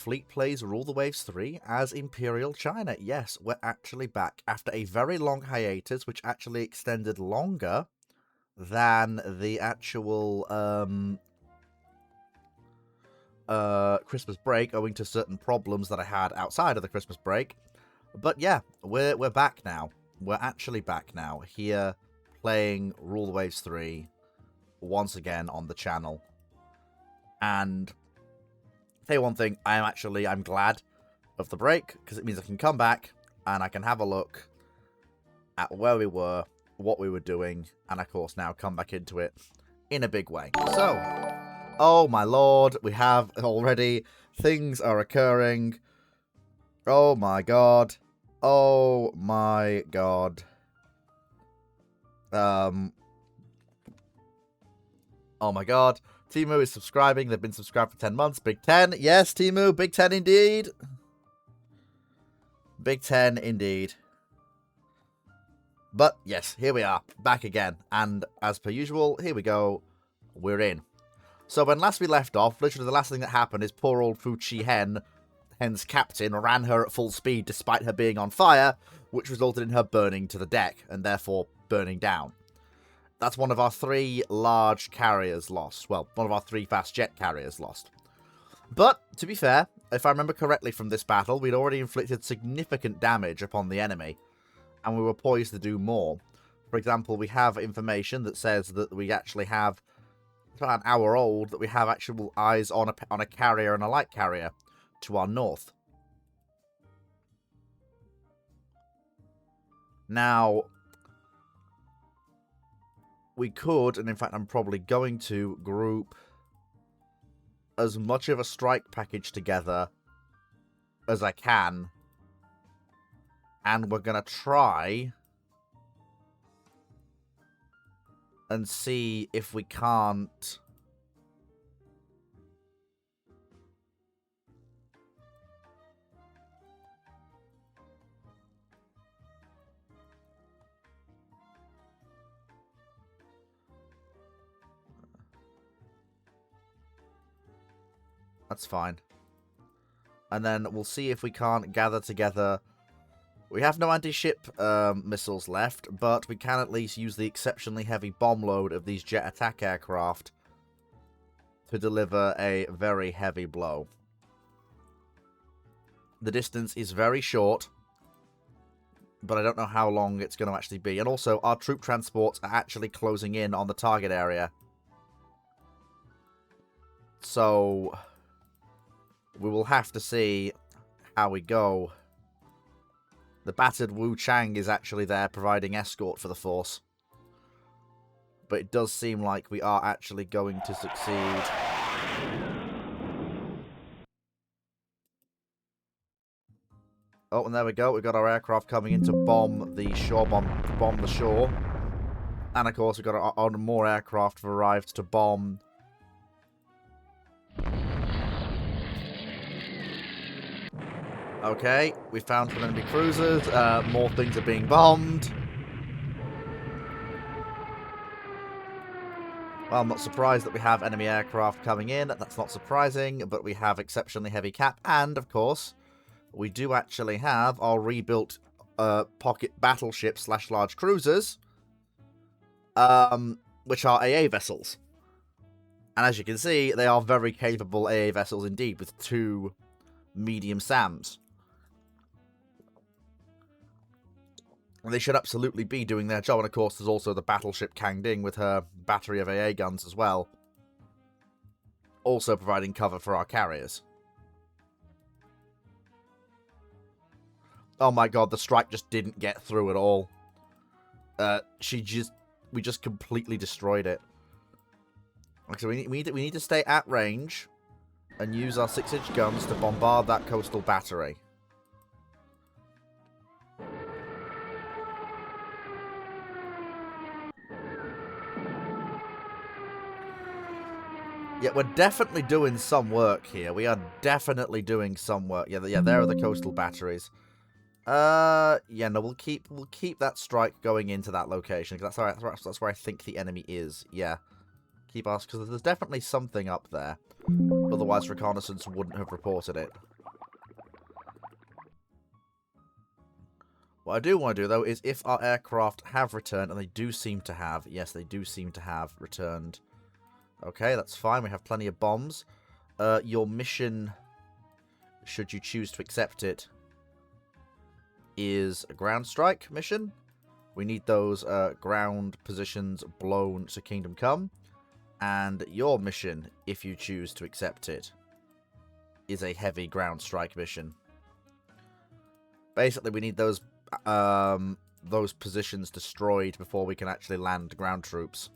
Fleet plays Rule the Waves 3 as Imperial China. Yes, we're actually back after a very long hiatus, which actually extended longer than the actual Christmas break, owing to certain problems that I had outside of the Christmas break. But yeah, we're back now. We're actually back now, here playing Rule the Waves 3 once again on the channel. And say one thing, I'm glad of the break, because it means I can come back and I can have a look at where we were, what we were doing, and of course now come back into it in a big way. So, oh my lord, we have already, things are occurring. Oh my god. Oh my god. Oh my god. Timu is subscribing. They've been subscribed for 10 months. Big 10. Yes, Timu. Big 10 indeed. Big 10 indeed. But yes, here we are. Back again. And as per usual, here we go. We're in. So when last we left off, literally the last thing that happened is poor old Fuchi Hen's captain, ran her at full speed despite her being on fire, which resulted in her burning to the deck, and therefore burning down. That's one of our 3 large carriers lost. Well, one of our 3 fast jet carriers lost. But, to be fair, if I remember correctly from this battle, we'd already inflicted significant damage upon the enemy, and we were poised to do more. For example, we have information that says that we actually have, it's about an hour old, that we have actual eyes on a carrier and a light carrier to our north. Now, we could, and in fact I'm probably going to, group as much of a strike package together as I can. And we're going to try and see if we can't That's fine. And then we'll see if we can't gather together. We have no anti-ship missiles left, but we can at least use the exceptionally heavy bomb load of these jet attack aircraft to deliver a very heavy blow. The distance is very short, but I don't know how long it's going to actually be. And also, our troop transports are actually closing in on the target area. So we will have to see how we go. The battered Wu Chang is actually there providing escort for the force. But it does seem like we are actually going to succeed. Oh, and there we go. We've got our aircraft coming in to bomb the shore, bomb the shore. And of course, we've got our more aircraft have arrived to bomb. Okay, we found some enemy cruisers. More things are being bombed. Well, I'm not surprised that we have enemy aircraft coming in. That's not surprising, but we have exceptionally heavy cap. And, of course, we do actually have our rebuilt pocket battleships / large cruisers, which are AA vessels. And as you can see, they are very capable AA vessels indeed, with 2 medium SAMs. And they should absolutely be doing their job. And of course, there's also the battleship Kang Ding with her battery of AA guns as well. Also providing cover for our carriers. Oh my god, the strike just didn't get through at all. We just completely destroyed it. Okay, so we need to stay at range and use our 6-inch guns to bombard that coastal battery. Yeah, we're definitely doing some work here. We are definitely doing some work. Yeah, there are the coastal batteries. Yeah, no, we'll keep that strike going into that location, because that's where I think the enemy is. Yeah, keep us, because there's definitely something up there. Otherwise, reconnaissance wouldn't have reported it. What I do want to do, though, is if our aircraft have returned, and they do seem to have, yes, they do seem to have returned. Okay, that's fine. We have plenty of bombs. Your mission, should you choose to accept it, is a ground strike mission. We need those ground positions blown to Kingdom Come. And your mission, if you choose to accept it, is a heavy ground strike mission. Basically, we need those positions destroyed before we can actually land ground troops.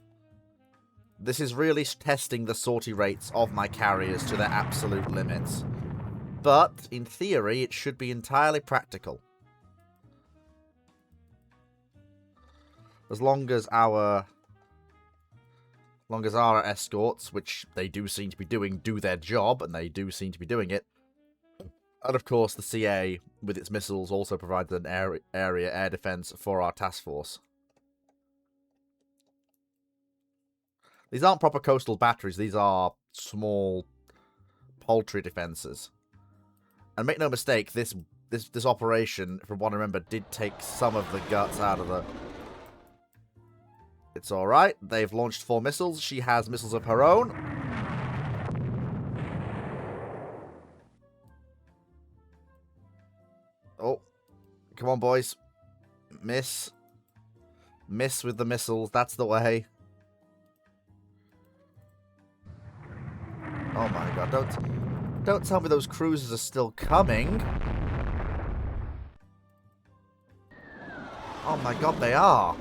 This is really testing the sortie rates of my carriers to their absolute limits. But, in theory, it should be entirely practical. As long as our escorts, which they do seem to be doing, do their job, and they do seem to be doing it. And of course, the CA, with its missiles, also provides an area air defense for our task force. These aren't proper coastal batteries, these are small poultry defenses. And make no mistake, this operation, from what I remember, did take some of the guts out of the... It's alright, they've launched 4 missiles, she has missiles of her own. Oh, come on boys. Miss with the missiles, that's the way. Oh my god, don't tell me those cruisers are still coming. Oh my god, they are.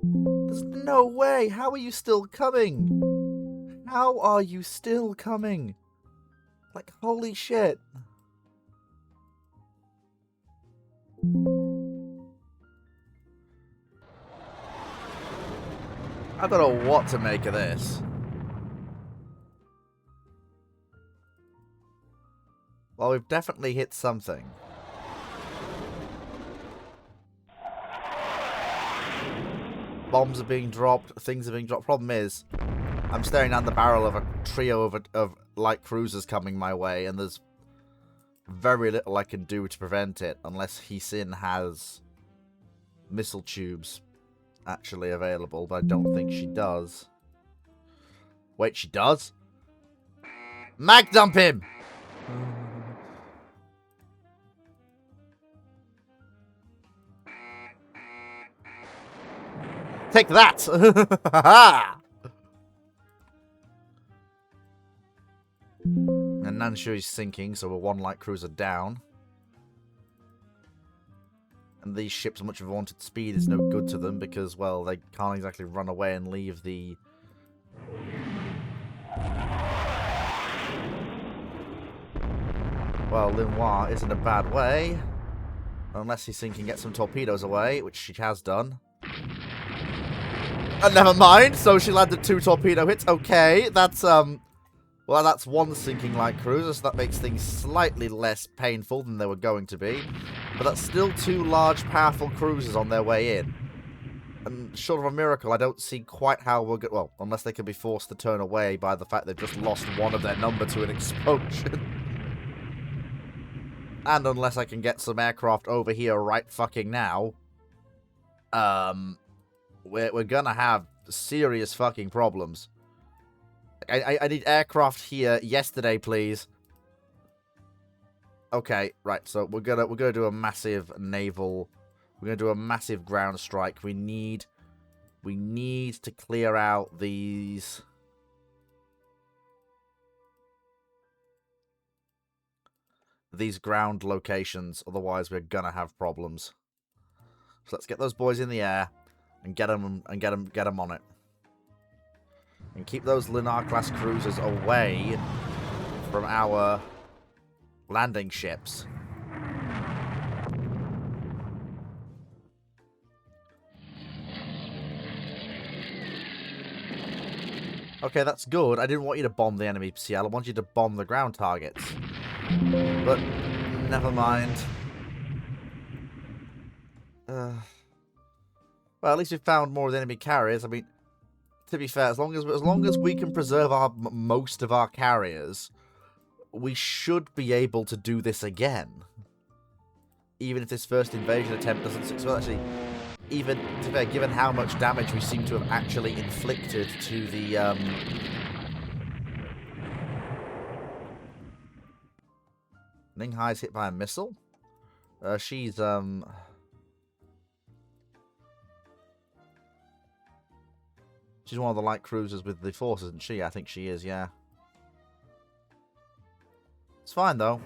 There's no way, how are you still coming? How are you still coming? Like, holy shit. I don't know what to make of this. Well, we've definitely hit something. Bombs are being dropped, things are being dropped. Problem is, I'm staring down the barrel of a trio of light cruisers coming my way, and there's very little I can do to prevent it, unless Hisin has missile tubes actually available, but I don't think she does. Wait, she does? Mag dump him! Take that! And Nanshu is sinking, so we're 1 light cruiser down. And these ships, much of vaunted speed is no good to them because, well, they can't exactly run away and leave the... Well, Linois isn't a bad way. Unless Hisin can get some torpedoes away, which she has done. And never mind, so she landed 2 torpedo hits. Okay, that's, well, that's 1 sinking light cruiser, so that makes things slightly less painful than they were going to be. But that's still 2 large, powerful cruisers on their way in. And short of a miracle, I don't see quite how we're going... Well, unless they can be forced to turn away by the fact they've just lost 1 of their number to an explosion. And unless I can get some aircraft over here right fucking now. We're gonna have serious fucking problems. I need aircraft here yesterday, please. Okay, right. So we're gonna do a massive naval. We're gonna do a massive ground strike. We need to clear out these ground locations. Otherwise, we're gonna have problems. So let's get those boys in the air. And get them on it. And keep those Linar-class cruisers away from our landing ships. Okay, that's good. I didn't want you to bomb the enemy CL. I want you to bomb the ground targets. But, never mind. Well, at least we've found more of the enemy carriers. I mean, to be fair, as long as we can preserve most of our carriers, we should be able to do this again. even if this first invasion attempt doesn't succeed. Well, actually, even to be, given how much damage we seem to have actually inflicted to the Ninghai's hit by a missile. She's one of the light cruisers with the force, isn't she? I think she is, yeah. It's fine, though.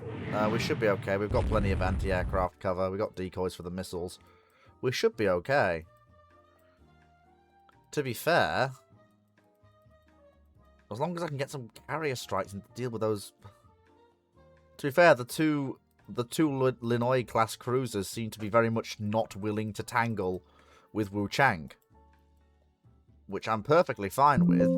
We should be okay. We've got plenty of anti-aircraft cover. We've got decoys for the missiles. We should be okay. To be fair, as long as I can get some carrier strikes and deal with those... To be fair, the two Linoy-class cruisers seem to be very much not willing to tangle with Wu Chang, which I'm perfectly fine with.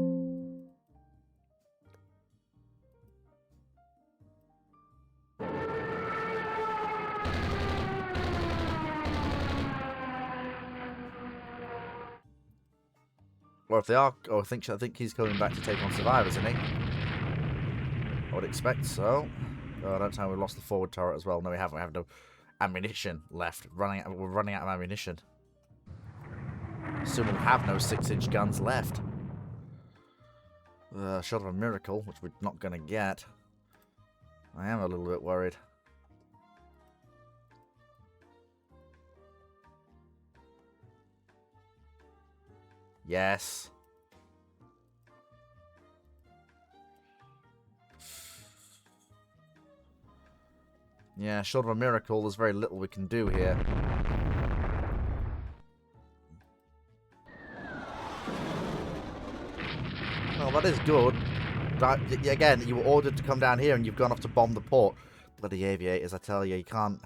Or if they are, I think he's coming back to take on survivors, isn't he? I would expect so. Oh, I don't tell me we lost the forward turret as well. No, we haven't. We have no ammunition left. We're running out of ammunition. Soon we'll have no 6-inch guns left. Short of a miracle, which we're not going to get. I am a little bit worried. Yes. Yeah, short of a miracle, there's very little we can do here. Oh, that is good. But, again, you were ordered to come down here and you've gone off to bomb the port. Bloody aviators, I tell you, you can't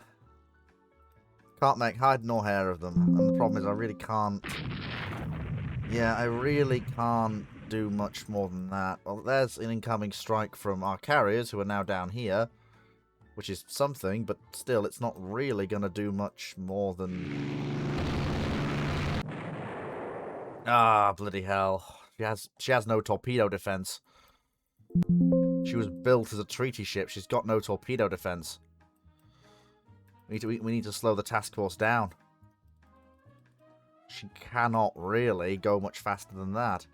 make hide nor hair of them. And the problem is I really can't... Yeah, I really can't do much more than that. Well, there's an incoming strike from our carriers, who are now down here. Which is something, but still, it's not really going to do much more than... Ah, bloody hell. She has no torpedo defense. She was built as a treaty ship. She's got no torpedo defense. We need to slow the task force down. She cannot really go much faster than that.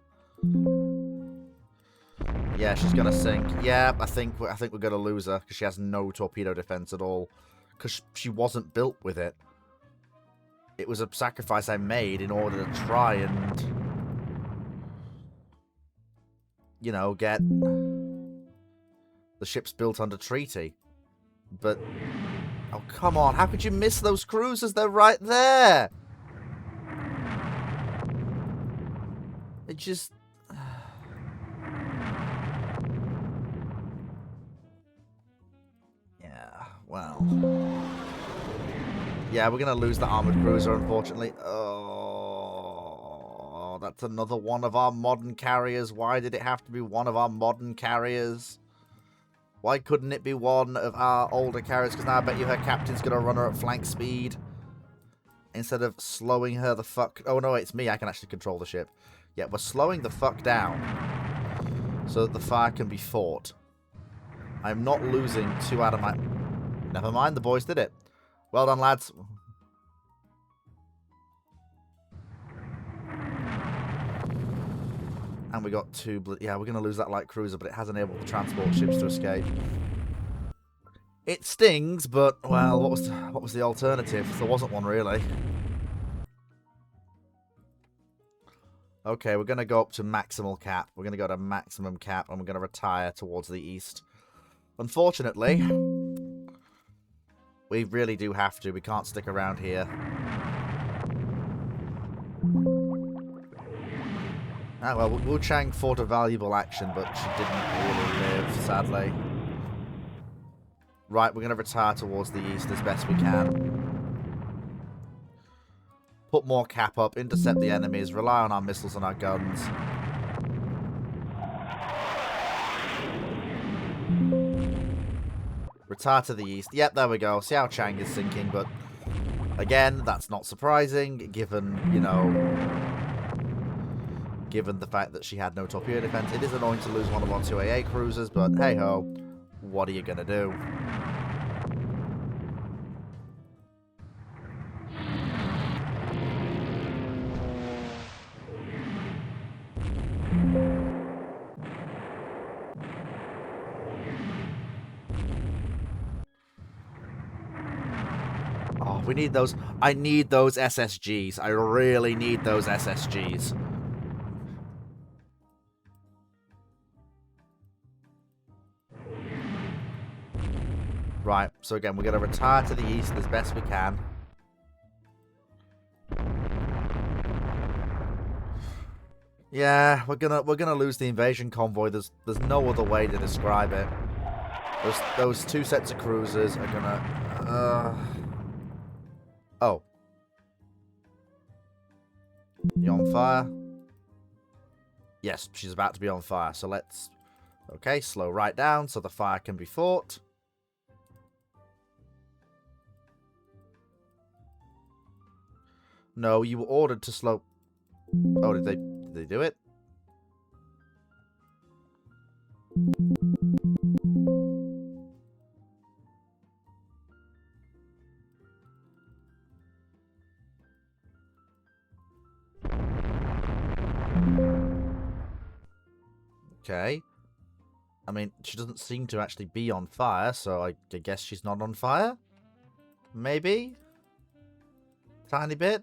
Yeah, she's gonna sink. Yeah, I think we're gonna lose her because she has no torpedo defense at all. Because she wasn't built with it. It was a sacrifice I made in order to try and, you know, get the ships built under treaty. But oh come on! How could you miss those cruisers? They're right there. It just. Well, yeah, we're going to lose the armoured cruiser, unfortunately. Oh, that's another one of our modern carriers. Why did it have to be one of our modern carriers? Why couldn't it be one of our older carriers? Because now I bet you her captain's going to run her at flank speed. Instead of slowing her the fuck... Oh, no, it's me. I can actually control the ship. Yeah, we're slowing the fuck down so that the fire can be fought. I'm not losing 2 out of my... Never mind, the boys did it. Well done, lads. And we got 2... Yeah, we're going to lose that light cruiser, but it has enabled the transport ships to escape. It stings, but, well, what was the alternative? There wasn't one, really. Okay, we're going to go up to maximal cap. We're going to go to maximum cap, and we're going to retire towards the east. Unfortunately... We really do have to. We can't stick around here. Ah, well, Wu Chang fought a valuable action, but she didn't really live, sadly. Right, we're going to retire towards the east as best we can. Put more cap up, intercept the enemies, rely on our missiles and our guns. Retire to the east. Yep, there we go. Xiao Chang is sinking, but again, that's not surprising, given, you know, given the fact that she had no torpedo defense. It is annoying to lose one of our 2 AA cruisers, but hey-ho, what are you going to do? We need those. I need those SSGs. I really need those SSGs. Right, so again, we're going to retire to the east as best we can. Yeah, we're gonna lose the invasion convoy. There's no other way to describe it. Those two sets of cruisers are gonna. Oh, you on fire? Yes, she's about to be on fire. So let's. Okay, slow right down so the fire can be fought. No, you were ordered to slow. Oh, did they do it? Okay. I mean, she doesn't seem to actually be on fire, so I guess she's not on fire? Maybe? Tiny bit?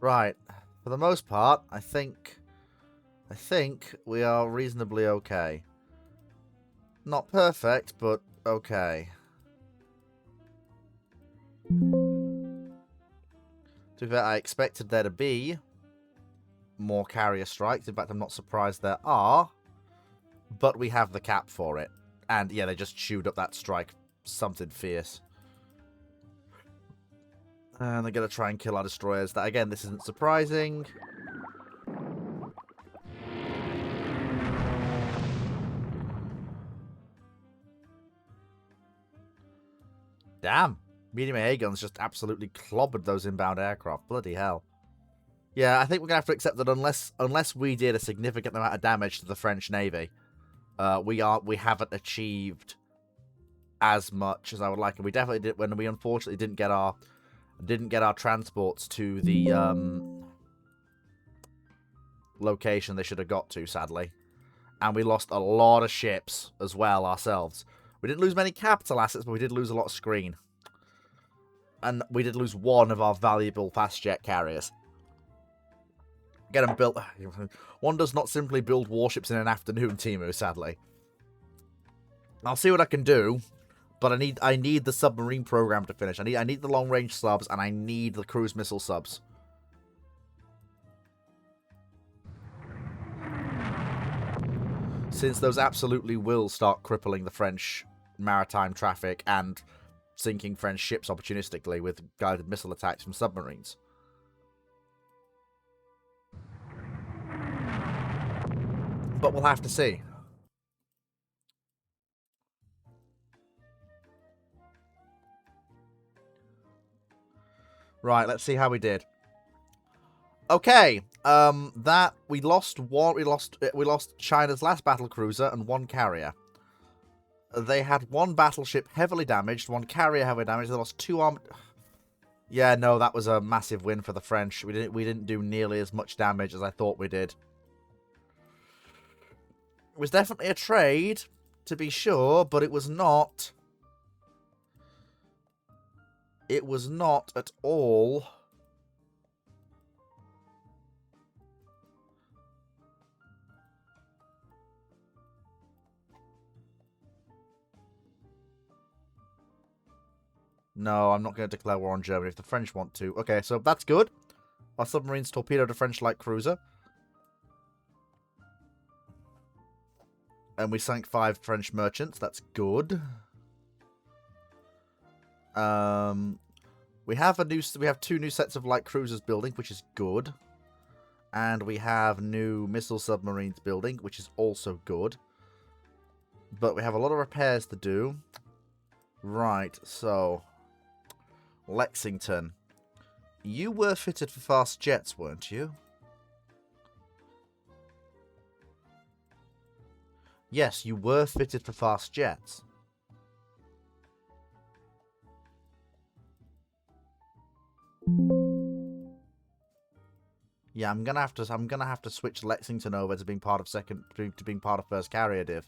Right. For the most part, I think we are reasonably okay. Not perfect, but okay. To be fair, I expected there to be more carrier strikes. In fact, I'm not surprised there are. But we have the cap for it. And yeah, they just chewed up that strike. Something fierce. And they're going to try and kill our destroyers. That again, this isn't surprising. Damn. Medium air guns just absolutely clobbered those inbound aircraft. Bloody hell. Yeah, I think we're going to have to accept that unless we did a significant amount of damage to the French Navy, we haven't achieved as much as I would like. And we definitely did when we unfortunately didn't get our transports to the location they should have got to, sadly. And we lost a lot of ships as well ourselves. We didn't lose many capital assets, but we did lose a lot of screen. And we did lose one of our valuable fast jet carriers. Get them built. One does not simply build warships in an afternoon, Timu, sadly. I'll see what I can do, but I need the submarine program to finish. I need the long range subs, and I need the cruise missile subs. Since those absolutely will start crippling the French maritime traffic and sinking French ships opportunistically with guided missile attacks from submarines. But we'll have to see. Right, let's see how we did. Okay, that we lost China's last battle cruiser and one carrier. They had one battleship heavily damaged, one carrier heavily damaged. They lost two armed. Yeah, no, that was a massive win for the French. We didn't do nearly as much damage as I thought we did. It was definitely a trade, to be sure, but it was not. It was not at all. No, I'm not going to declare war on Germany if the French want to. Okay, so that's good. Our submarines torpedoed a French light cruiser. And we sank 5 French merchants. That's good. We have 2 new sets of light cruisers building, which is good. And we have new missile submarines building, which is also good. But we have a lot of repairs to do. Right, so Lexington. You were fitted for fast jets, weren't you? Yes, you were fitted for fast jets. Yeah, I'm gonna have to switch Lexington over to being part of first carrier div.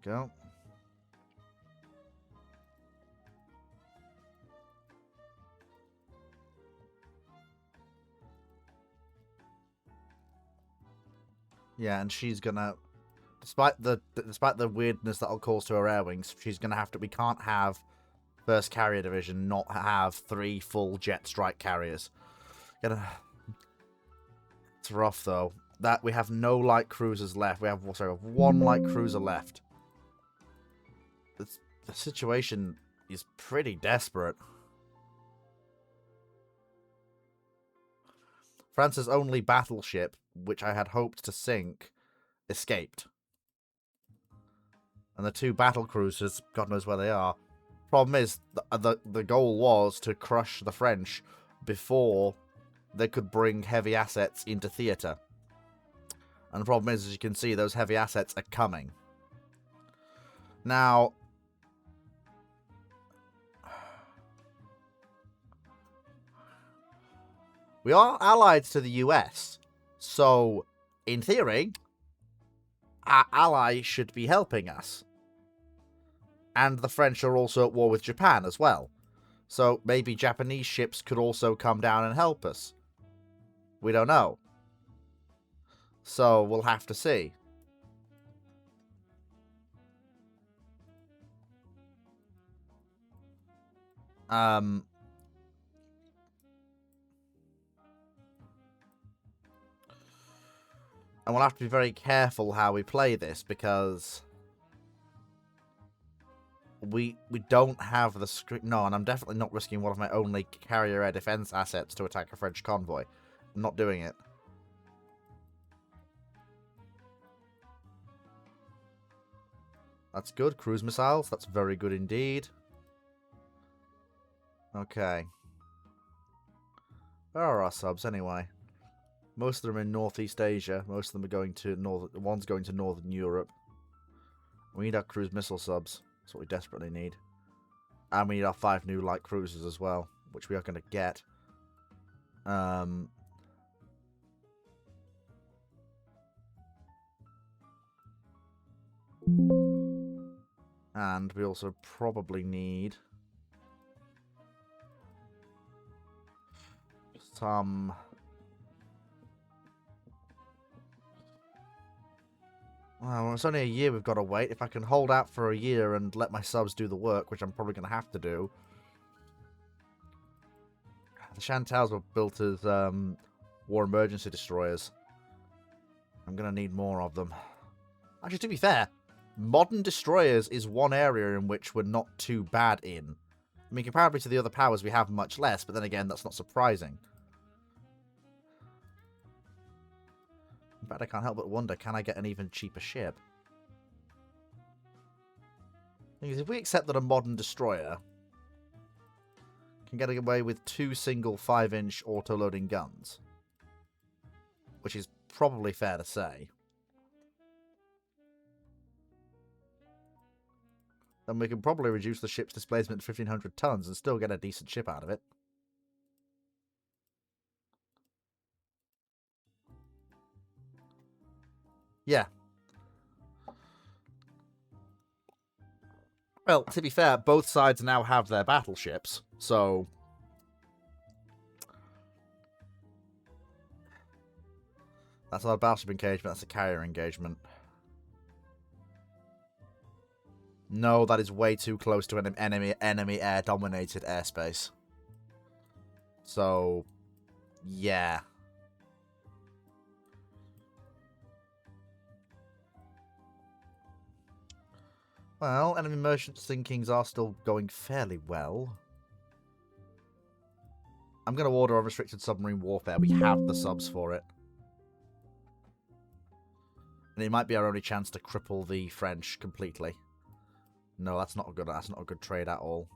we go. Yeah, and she's gonna, despite the weirdness that'll cause to her air wings, she's gonna have to. We can't have First Carrier Division not have 3 full jet strike carriers. It's rough though. That we have no light cruisers left. We have 1 light cruiser left. The situation is pretty desperate. France's only battleship, which I had hoped to sink, escaped. And the 2 battle cruisers, God knows where they are. Problem is, the goal was to crush the French before they could bring heavy assets into theatre. And the problem is, as you can see, those heavy assets are coming. Now, we are allied to the US, so in theory, our ally should be helping us. And the French are also at war with Japan as well. So maybe Japanese ships could also come down and help us. We don't know. So we'll have to see. And we'll have to be very careful how we play this, because we don't have the script. No, and I'm definitely not risking one of my only carrier air defense assets to attack a French convoy. I'm not doing it. That's good. Cruise missiles. That's very good indeed. Okay. Where are our subs anyway? Most of them are in Northeast Asia. Most of them are going to one's going to Northern Europe. We need our cruise missile subs. That's what we desperately need. And we need our 5 new light cruisers as well, which we are going to get. And we also probably need some... Well, it's only a year we've got to wait. If I can hold out for a year and let my subs do the work, which I'm probably going to have to do. The Chantals were built as war emergency destroyers. I'm going to need more of them. Actually, to be fair, modern destroyers is one area in which we're not too bad in. I mean, comparatively to the other powers, we have much less, but then again, that's not surprising. In fact, I can't help but wonder, can I get an even cheaper ship? Because if we accept that a modern destroyer can get away with 2 single 5-inch auto-loading guns, which is probably fair to say, then we can probably reduce the ship's displacement to 1,500 tons and still get a decent ship out of it. Yeah. Well, to be fair, both sides now have their battleships, so... That's not a battleship engagement, that's a carrier engagement. No, that is way too close to an enemy air-dominated airspace. So, yeah. Well, enemy merchant sinkings are still going fairly well. I'm going to order unrestricted submarine warfare. We have the subs for it. And it might be our only chance to cripple the French completely. No, that's not a good trade at all.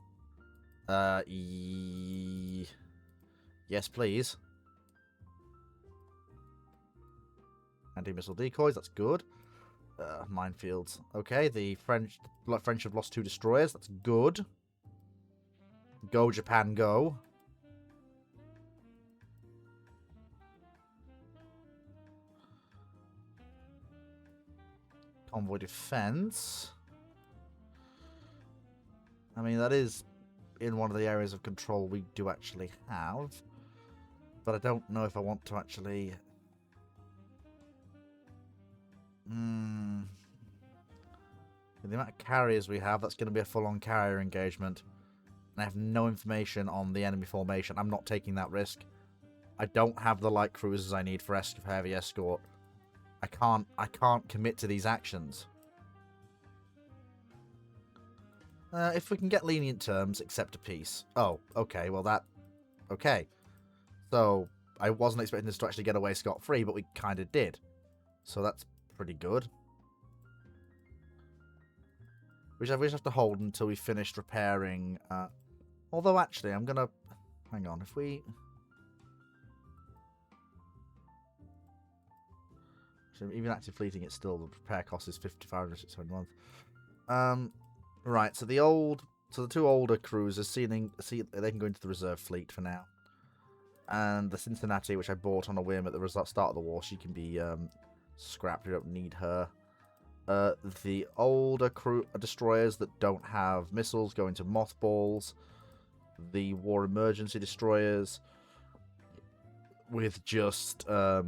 Yes, please. Anti-missile decoys, that's good. Minefields. Okay, the French have lost 2 destroyers. That's good. Go, Japan, go. Convoy defense. I mean, that is in one of the areas of control we do actually have. But I don't know if I want to actually... With the amount of carriers we have, that's going to be a full-on carrier engagement. And I have no information on the enemy formation. I'm not taking that risk. I don't have the light cruisers I need for heavy escort. I can't commit to these actions. If we can get lenient terms, accept a peace. Oh, okay, well that... Okay. So, I wasn't expecting this to actually get away scot-free, but we kind of did. So that's pretty good. We just have to hold until we finished repairing... although, actually, I'm going to... Hang on, if we... So even active fleeting, it's still... The repair cost is 55 a month. Right, so the two older cruisers, they can go into the reserve fleet for now. And the Cincinnati, which I bought on a whim at the start of the war, she can be scrapped. We don't need her. The older destroyers that don't have missiles go into mothballs. The war emergency destroyers with just that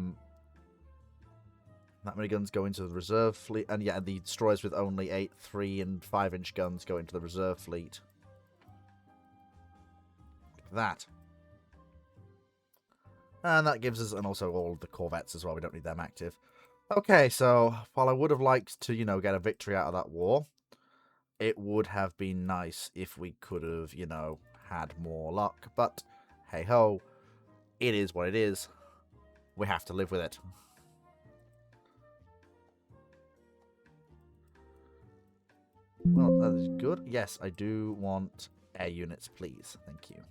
many guns go into the reserve fleet. And yeah, the destroyers with only 8, 3, and 5-inch guns go into the reserve fleet. That. And that gives us, and also all of the corvettes as well. We don't need them active. Okay, so while I would have liked to, get a victory out of that war, it would have been nice if we could have, had more luck. But hey ho, it is what it is. We have to live with it. Well, that is good. Yes, I do want air units, please. Thank you.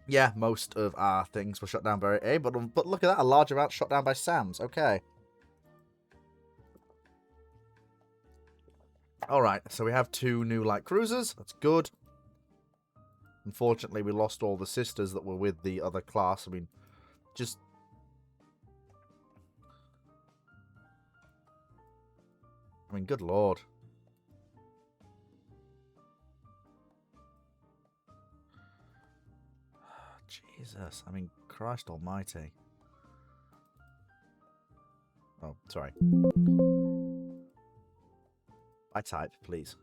Yeah, most of our things were shut down by A, but look at that, a large amount shut down by SAMs. Okay. Alright, so we have 2 new light cruisers. That's good. Unfortunately, we lost all the sisters that were with the other class. I mean, just... good lord. Jesus, Christ almighty. Oh, sorry. I type, please.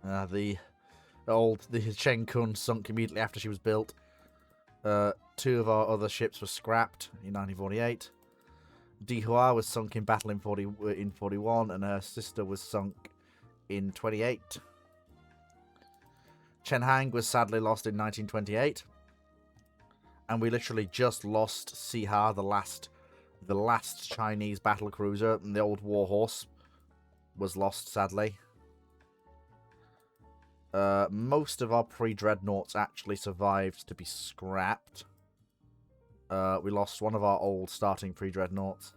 The Cheng Kun sunk immediately after she was built. 2 of our other ships were scrapped in 1948. Dihua was sunk in battle in 41, and her sister was sunk in 28. Chen Hang was sadly lost in 1928. And we literally just lost Siha, the last Chinese battle cruiser, and the old Warhorse was lost, sadly. Most of our pre-dreadnoughts actually survived to be scrapped. We lost one of our old starting pre-dreadnoughts,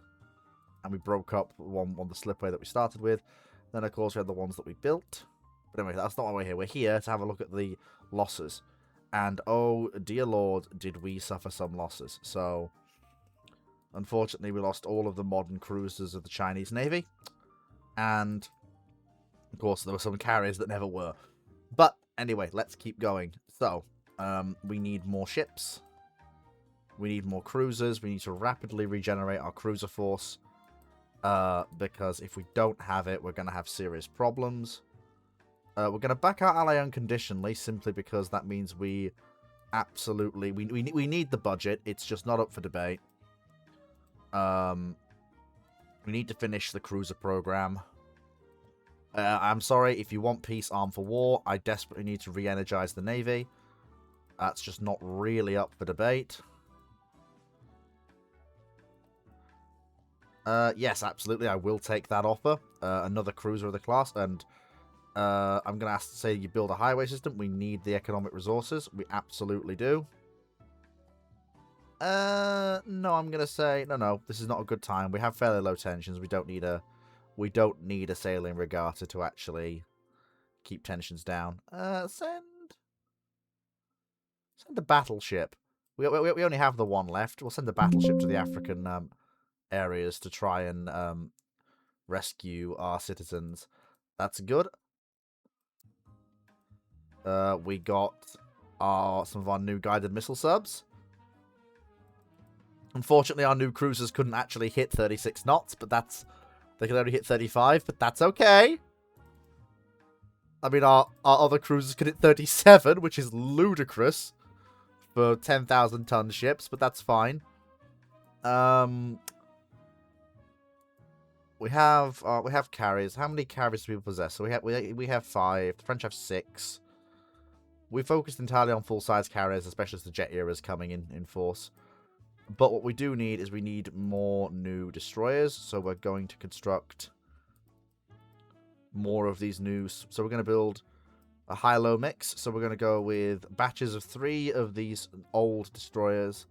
and we broke up one on the slipway that we started with. Then, of course, we had the ones that we built. But anyway, that's not why we're here. We're here to have a look at the losses. And, oh, dear lord, did we suffer some losses. So, unfortunately, we lost all of the modern cruisers of the Chinese Navy. And, of course, there were some carriers that never were. But, anyway, let's keep going. So, we need more ships. We need more cruisers. We need to rapidly regenerate our cruiser force. Because if we don't have it, we're going to have serious problems. We're going to back out ally unconditionally, simply because that means we absolutely... We need the budget. It's just not up for debate. We need to finish the cruiser program. I'm sorry, if you want peace, arm for war. I desperately need to re-energize the Navy. That's just not really up for debate. Yes, absolutely, I will take that offer. Another cruiser of the class, and I'm going to ask to say you build a highway system. We need the economic resources. We absolutely do. No, I'm going to say, no, this is not a good time. We have fairly low tensions. We don't need a sailing regatta to actually keep tensions down. Send a battleship. We only have the one left. We'll send a battleship to the African areas to try and rescue our citizens. That's good. We got some of our new guided missile subs. Unfortunately, our new cruisers couldn't actually hit 36 knots, but they could only hit 35, but that's okay. I mean, our other cruisers could hit 37, which is ludicrous for 10,000-ton ships, but that's fine. We have carriers. How many carriers do we possess? So we have 5. The French have 6. We focused entirely on full-size carriers, especially as the jet era is coming in force. But what we do need is we need more new destroyers, so we're going to construct more of these new. So we're going to build a high-low mix. So we're going to go with batches of 3 of these old destroyers.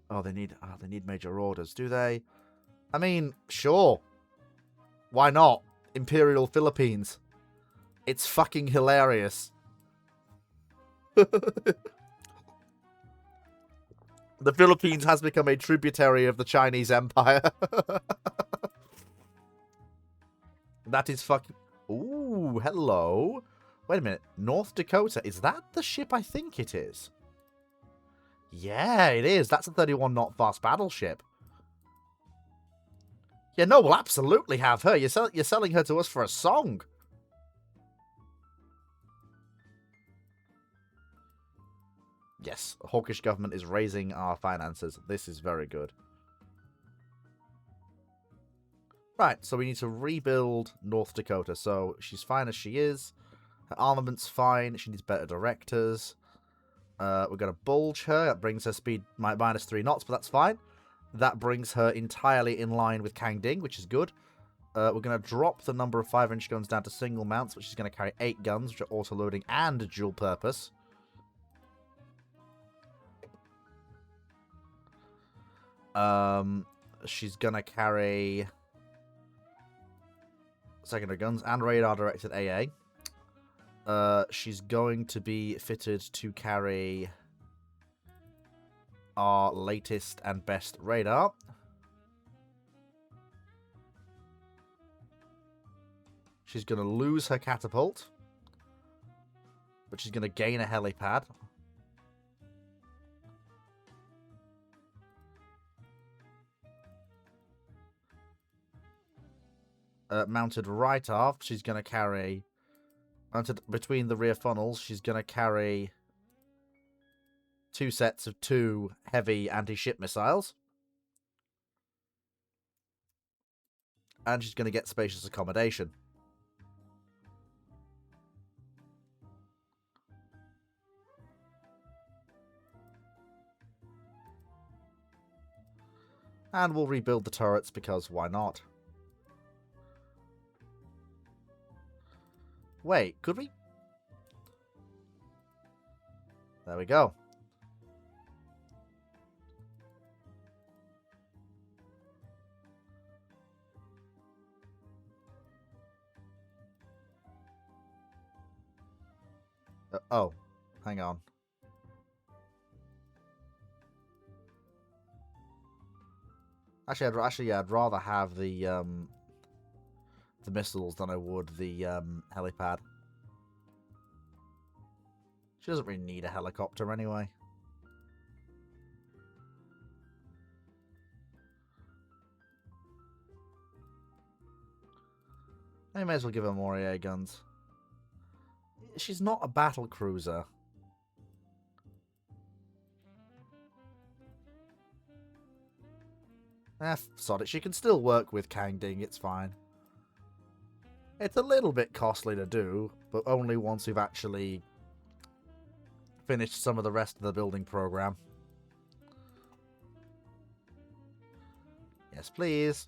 Oh, they need major orders, do they? I mean, sure. Why not? Imperial Philippines. It's fucking hilarious. The Philippines has become a tributary of the Chinese Empire. That is fucking... Ooh, hello. Wait a minute. North Dakota. Is that the ship I think it is? Yeah, it is. That's a 31-knot fast battleship. Yeah, no, we'll absolutely have her. You're selling her to us for a song. Yes, the hawkish government is raising our finances. This is very good. Right, so we need to rebuild North Dakota. So she's fine as she is. Her armament's fine. She needs better directors. We're going to bulge her. That brings her speed minus 3 knots, but that's fine. That brings her entirely in line with Kang Ding, which is good. We're going to drop the number of 5-inch guns down to single mounts, which is going to carry 8 guns, which are auto-loading and dual purpose. She's going to carry secondary guns and radar-directed AA. She's going to be fitted to carry our latest and best radar. She's going to lose her catapult, but she's going to gain a helipad. Mounted right aft, she's going to carry... Mounted between the rear funnels, she's going to carry 2 sets of 2 heavy anti-ship missiles. And she's going to get spacious accommodation. And we'll rebuild the turrets because why not? Wait, could we? There we go. Oh, hang on. Actually, I'd rather have the missiles than I would the helipad. She doesn't really need a helicopter anyway. I may as well give her more AA guns. She's not a battle cruiser. Sod it. She can still work with Kang Ding. It's fine. It's a little bit costly to do, but only once we've actually finished some of the rest of the building program. Yes, please.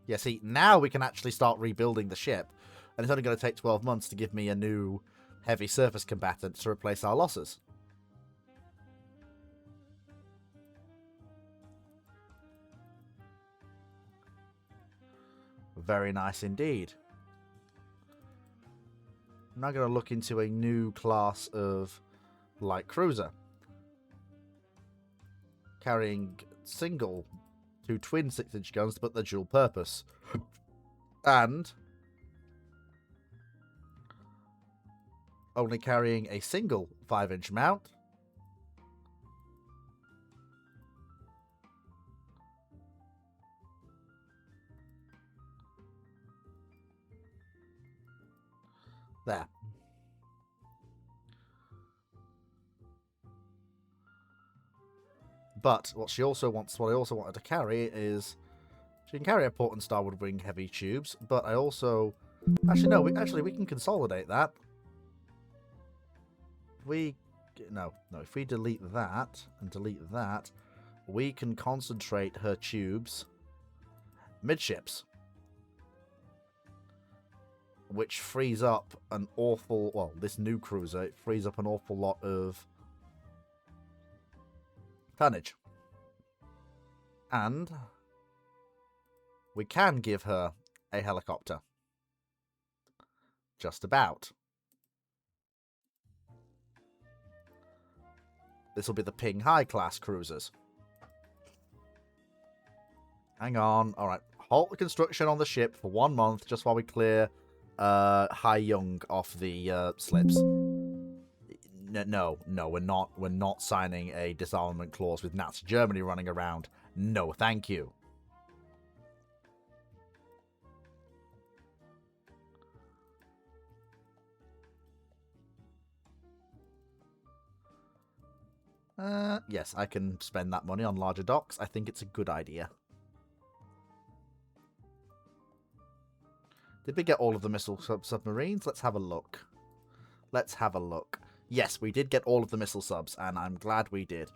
Yeah, see, now we can actually start rebuilding the ship, and it's only going to take 12 months to give me a new heavy surface combatant to replace our losses. Very nice indeed. I'm now going to look into a new class of light cruiser. Carrying single 2 twin 6-inch guns, but they're dual purpose. And only carrying a single 5-inch mount. There. But what I also wanted to carry is she can carry a port and starboard wing heavy tubes, but I also we can consolidate that. If we delete that and delete that, we can concentrate her tubes midships, which frees up an awful this new cruiser, it frees up an awful lot of tonnage. And we can give her a helicopter. Just about. This will be the Ping High class cruisers. Hang on. Alright. Halt the construction on the ship for 1 month just while we clear Hai Young off the slips. No, we're not. We're not signing a disarmament clause with Nazi Germany running around. No, thank you. Yes, I can spend that money on larger docks. I think it's a good idea. Did we get all of the missile submarines? Let's have a look. Yes, we did get all of the missile subs, and I'm glad we did.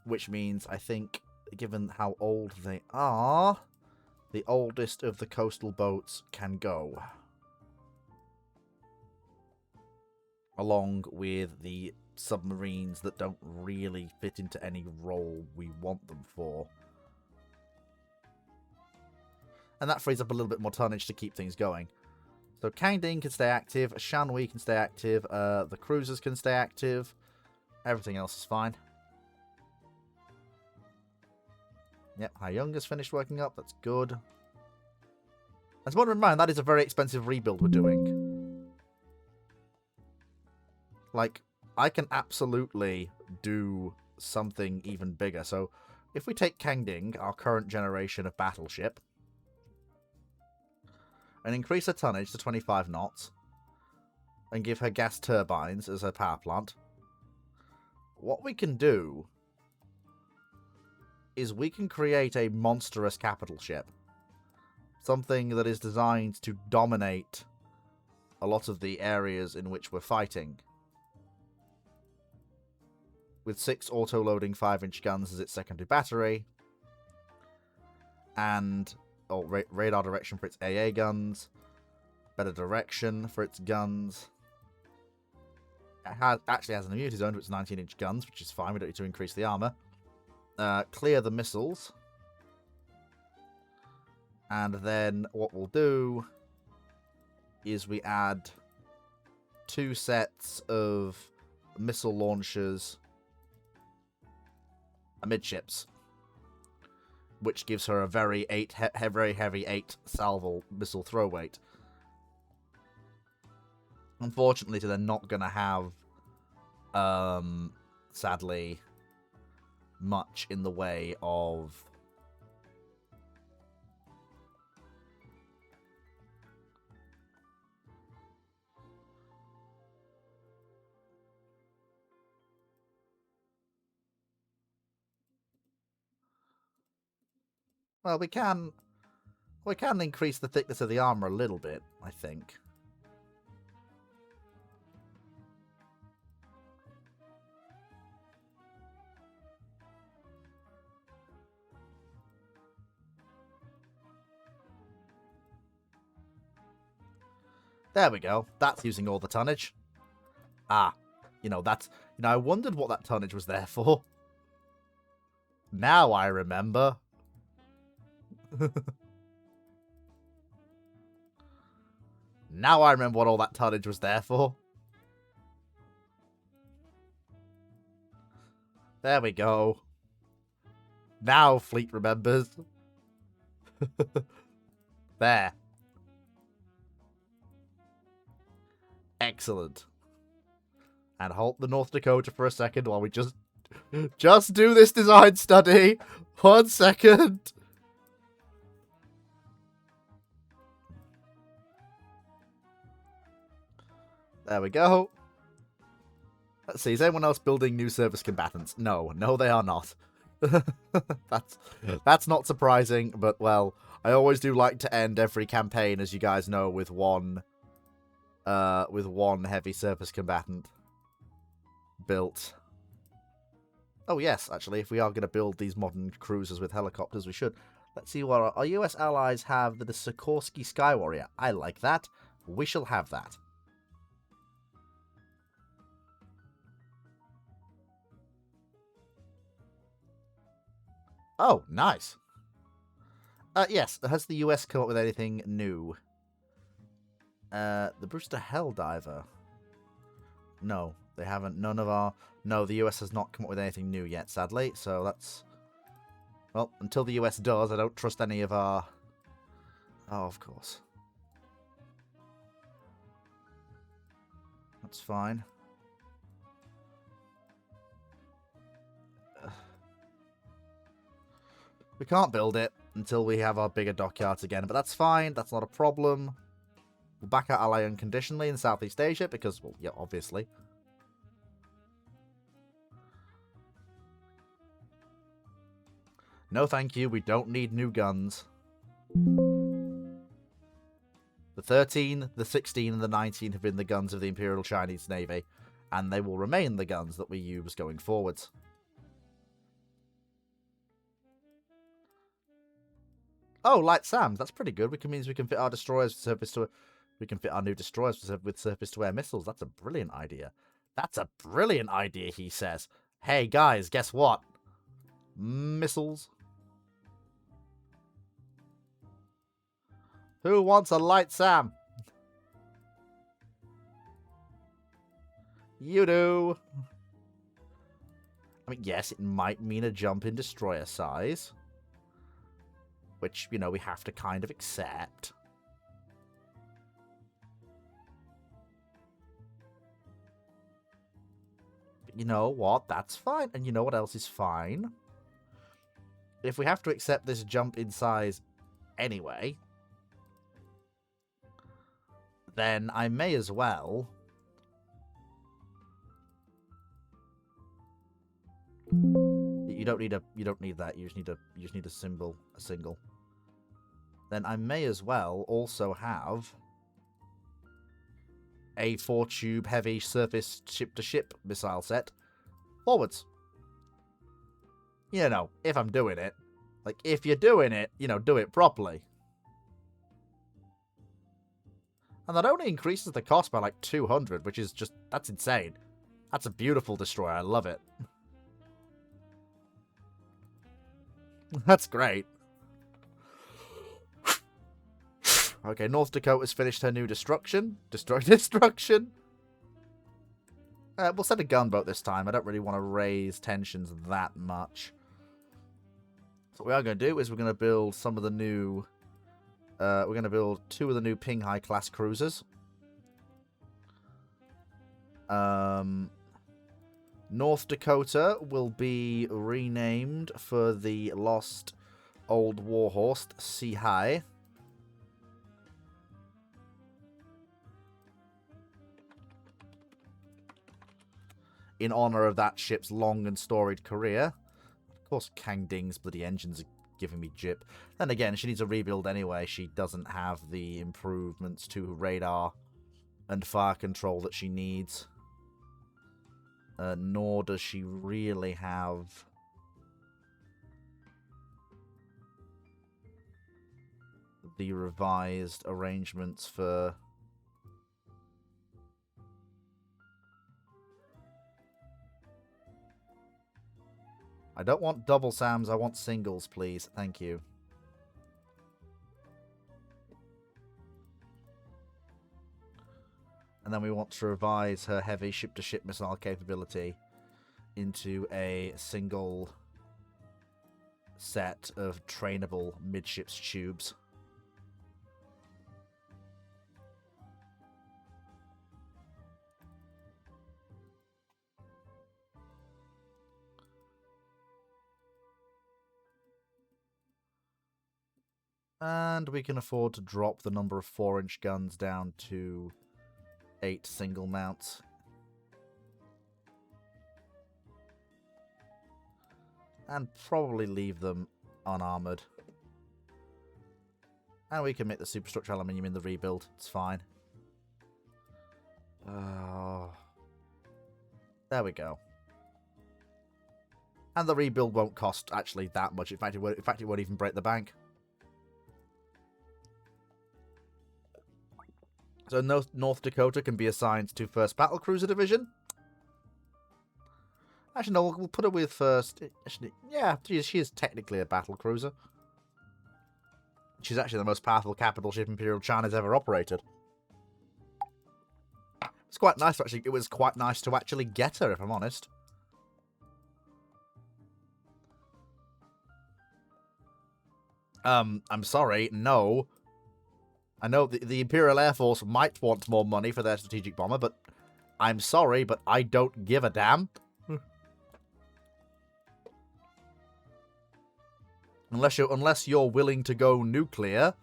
Which means, I think, given how old they are, the oldest of the coastal boats can go. Along with the submarines that don't really fit into any role we want them for. And that frees up a little bit more tonnage to keep things going. So Kangding can stay active, Shanwei can stay active, the cruisers can stay active, everything else is fine. Yep, Hai Young has finished working up, that's good. As one remind, that is a very expensive rebuild we're doing. Like, I can absolutely do something even bigger. So, if we take Kangding, our current generation of battleship, and increase her tonnage to 25 knots, and give her gas turbines as her power plant, what we can do is we can create a monstrous capital ship. Something that is designed to dominate a lot of the areas in which we're fighting. With 6 auto-loading 5-inch guns as its secondary battery, and radar direction for its AA guns, better direction for its guns. It actually has an immunity zone to its 19-inch guns, which is fine, we don't need to increase the armor. Clear the missiles. And then what we'll do is we add 2 sets of missile launchers amidships, which gives her a very heavy 8 salvo missile throw weight. Unfortunately, they're not going to have, sadly, much in the way of well, we can increase the thickness of the armor a little bit, I think. There we go. That's using all the tonnage. I wondered what that tonnage was there for. Now I remember. Now I remember what all that tonnage was there for. There we go. Now Fleet remembers. There. Excellent. And halt the North Dakota for a second while we just do this design study. 1 second. There we go. Let's see, is anyone else building new service combatants? No, they are not. That's not surprising, but well, I always do like to end every campaign, as you guys know, with one heavy surface combatant built. Oh yes, actually, if we are going to build these modern cruisers with helicopters, we should. Let's see what our US allies have. The Sikorsky Sky Warrior. I like that. We shall have that. Oh, nice. Yes, has the US come up with anything new? The Brewster Helldiver. No, they haven't. No, the US has not come up with anything new yet, sadly. So that's... Well, until the US does, I don't trust any of our... Oh, of course. That's fine. We can't build it until we have our bigger dockyards again, but that's fine. That's not a problem. We'll back our ally unconditionally in Southeast Asia because, well, yeah, obviously. No, thank you. We don't need new guns. The 13, the 16, and the 19 have been the guns of the Imperial Chinese Navy, and they will remain the guns that we use going forwards. Oh, light SAMs. That's pretty good. Means we can fit our destroyers with surface to... We can fit our new destroyers with surface-to-air missiles. That's a brilliant idea. That's a brilliant idea, he says. Hey, guys, guess what? Missiles. Who wants a light SAM? You do. I mean, yes, it might mean a jump in destroyer size. Which, you know, we have to kind of accept. But you know what? That's fine. And you know what else is fine? If we have to accept this jump in size anyway, then I may as well... You don't need that. You just need a single. Then I may as well also have a 4-tube heavy surface ship-to-ship missile set forwards. You know, if I'm doing it. Like, if you're doing it, you know, do it properly. And that only increases the cost by like 200, which is just, that's insane. That's a beautiful destroyer. I love it. That's great. Okay, North Dakota's finished her new destruction. Destruction. We'll send a gunboat this time. I don't really want to raise tensions that much. So what we are going to do is we're going to build some of the new... we're going to build 2 of the new Ping-Hai class cruisers. North Dakota will be renamed for the lost old warhorse, Sea-Hai. In honor of that ship's long and storied career. Of course, Kang Ding's bloody engines are giving me jip. Then again, she needs a rebuild anyway. She doesn't have the improvements to radar and fire control that she needs. Nor does she really have... the revised arrangements for... I don't want double SAMs, I want singles, please. Thank you. And then we want to revise her heavy ship-to-ship missile capability into a single set of trainable midships tubes. And we can afford to drop the number of 4-inch guns down to 8 single mounts. And probably leave them unarmored. And we can make the superstructure aluminium in the rebuild. It's fine. There we go. And the rebuild won't cost actually that much. In fact, it won't even break the bank. So North Dakota can be assigned to 1st Battlecruiser Division. Actually, no, we'll put her with 1st. Actually, yeah, she is technically a battlecruiser. She's actually the most powerful capital ship Imperial China's ever operated. It's quite nice, actually. It was quite nice to actually get her, if I'm honest. I'm sorry, no. I know the Imperial Air Force might want more money for their strategic bomber, but I'm sorry, but I don't give a damn. Unless you're willing to go nuclear.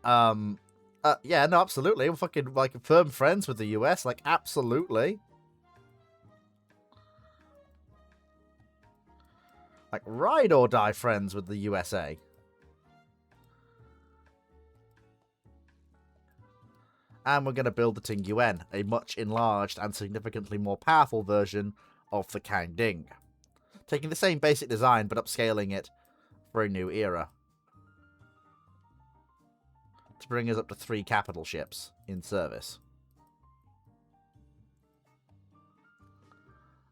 Yeah, no, absolutely. We're fucking, like, firm friends with the US. Like, absolutely. Like, ride or die friends with the USA. And we're going to build the Ting Yuan, a much enlarged and significantly more powerful version of the Kang Ding. Taking the same basic design, but upscaling it for a new era. To bring us up to 3 capital ships in service.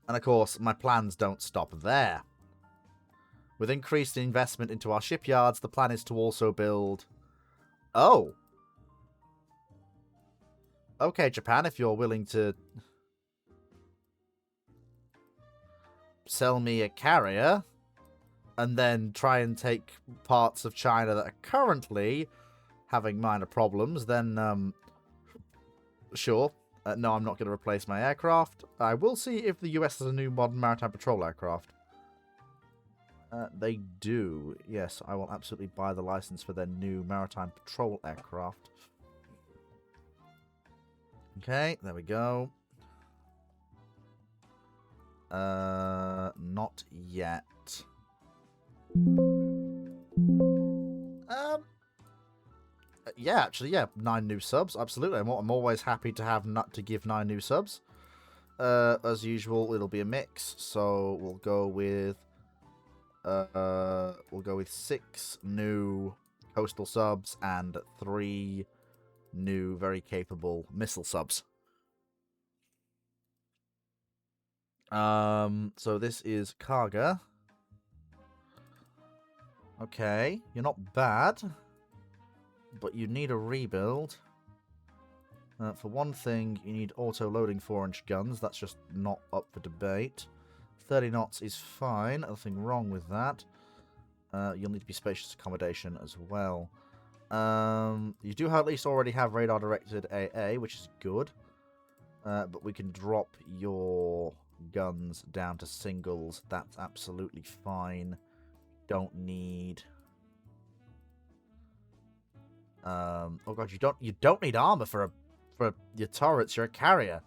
And of course, my plans don't stop there. With increased investment into our shipyards, the plan is to also build... Oh! Okay, Japan, if you're willing to sell me a carrier, and then try and take parts of China that are currently having minor problems, then, sure. No, I'm not going to replace my aircraft. I will see if the US has a new modern maritime patrol aircraft. They do. Yes, I will absolutely buy the license for their new maritime patrol aircraft. Okay, there we go. Not yet. Yeah, actually, yeah, 9 new subs. Absolutely, I'm always happy to have to give 9 new subs. As usual, it'll be a mix. So we'll go with 6 new coastal subs and 3 new very capable missile subs. So this is Kaga. Okay, you're not bad, but you need a rebuild. For one thing, you need auto-loading 4-inch guns. That's just not up for debate. 30 knots is fine. Nothing wrong with that. You'll need to be spacious accommodation as well. You do at least already have radar-directed AA, which is good. But we can drop your guns down to singles. That's absolutely fine. Don't need... oh god, you don't need armor for your turrets. You're a carrier.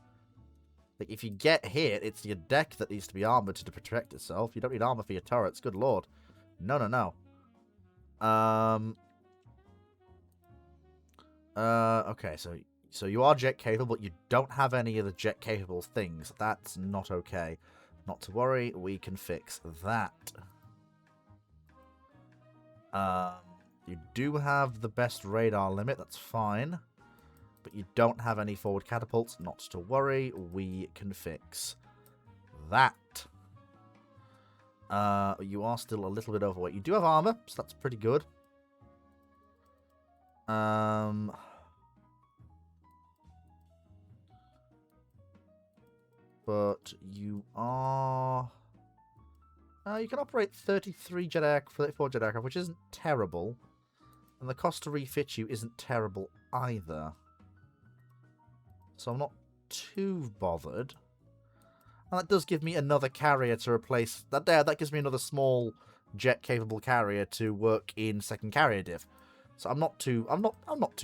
Like, if you get hit, it's your deck that needs to be armored to protect itself. You don't need armor for your turrets. Good lord. No, no, no. Okay, so you are jet capable, but you don't have any of the jet capable things. That's not okay. Not to worry, we can fix that. You do have the best radar limit, that's fine. But you don't have any forward catapults, not to worry, we can fix that. You are still a little bit overweight. You do have armor, so that's pretty good. But you are You can operate 33 jet aircraft, 34 jet aircraft, which isn't terrible. And the cost to refit you isn't terrible either. So I'm not too bothered. And that does give me another carrier to replace that there. That gives me another small jet-capable carrier to work in second carrier div. So I'm not too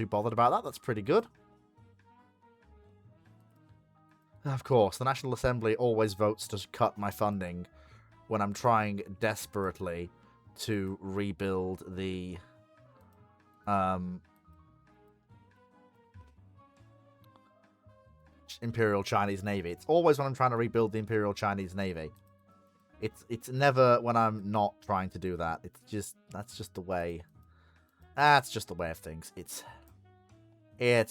bothered about that. That's pretty good. Of course, the National Assembly always votes to cut my funding when I'm trying desperately to rebuild the Imperial Chinese Navy. It's always when I'm trying to rebuild the Imperial Chinese Navy. It's never when I'm not trying to do that. That's just the way. That's just the way of things. It's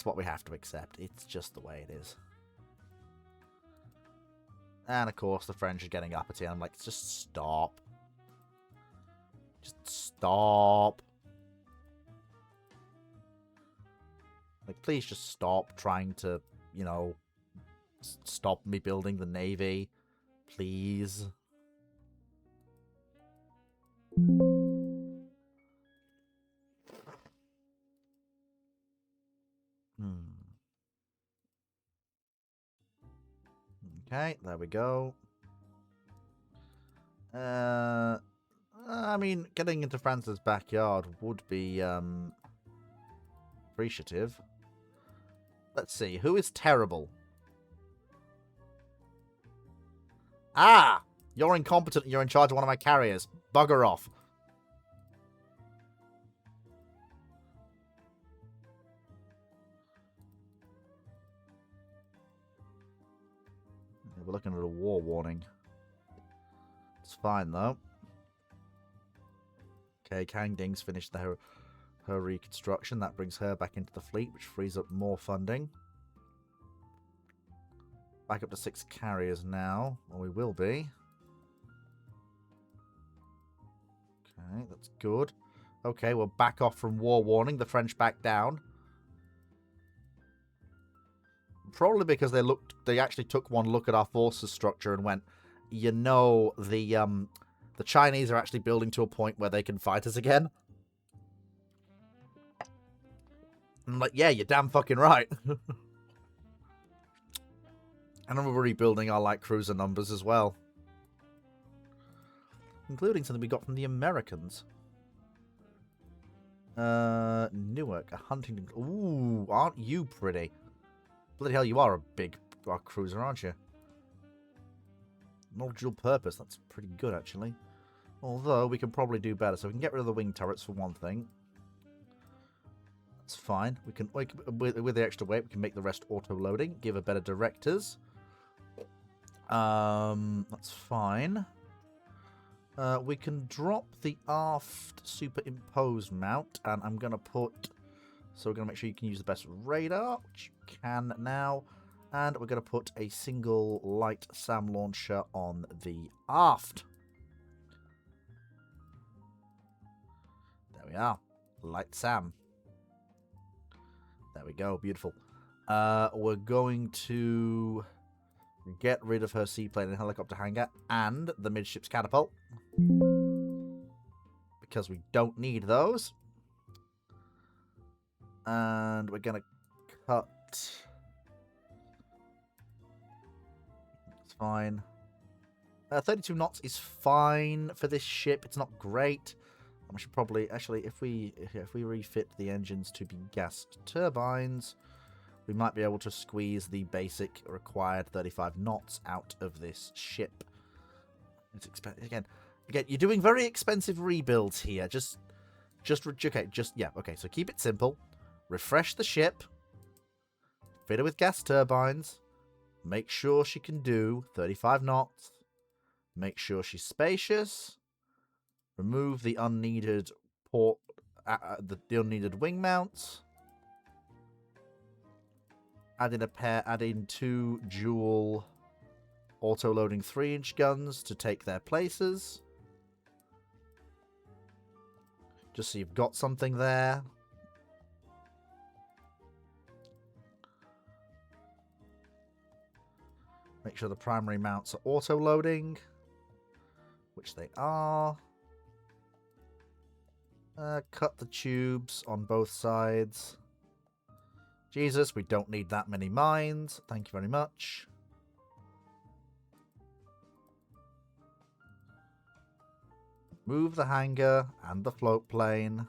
what we have to accept. It's just the way it is. And of course, the French are getting uppity. And I'm like, just stop. Just stop. Like, please just stop trying to, you know, stop me building the Navy. Please. Okay, there we go. I mean, getting into France's backyard would be appreciative. Let's see, who is terrible? Ah! You're incompetent and you're in charge of one of my carriers. Bugger off. We're looking at a war warning. It's fine, though. Okay, Kang Ding's finished her reconstruction. That brings her back into the fleet, which frees up more funding. Back up to 6 carriers now. Or we will be. Okay, that's good. Okay, we'll back off from war warning. The French back down. Probably because they actually took one look at our forces structure and went, you know, the Chinese are actually building to a point where they can fight us again. I'm like, yeah, you're damn fucking right. And we're rebuilding our light cruiser numbers as well. Including something we got from the Americans. Newark, a Huntington. Ooh, aren't you pretty? Bloody hell, you are a big cruiser, aren't you? No dual purpose. That's pretty good, actually. Although, we can probably do better. So we can get rid of the wing turrets for one thing. That's fine. We can, with the extra weight, we can make the rest auto-loading. Give her better directors. That's fine. We can drop the aft superimposed mount. And I'm going to put... So we're going to make sure you can use the best radar, which you can now. And we're going to put a single light SAM launcher on the aft. There we are. Light SAM. There we go. Beautiful. We're going to get rid of her seaplane and helicopter hangar and the midships catapult. Because we don't need those. And we're going to cut... It's fine. 32 knots is fine for this ship. It's not great. We should probably... Actually, if we refit the engines to be gas turbines, we might be able to squeeze the basic required 35 knots out of this ship. It's again, you're doing very expensive rebuilds here. Okay, so keep it simple. Refresh the ship. Fit her with gas turbines. Make sure she can do 35 knots. Make sure she's spacious. Remove the unneeded the unneeded wing mounts. Add in 2 dual auto-loading 3-inch guns to take their places. Just so you've got something there. Make sure the primary mounts are auto-loading, which which they are. Cut the tubes on both sides. Jesus, we don't need that many mines. Thank you very much. Move the hangar and the float plane.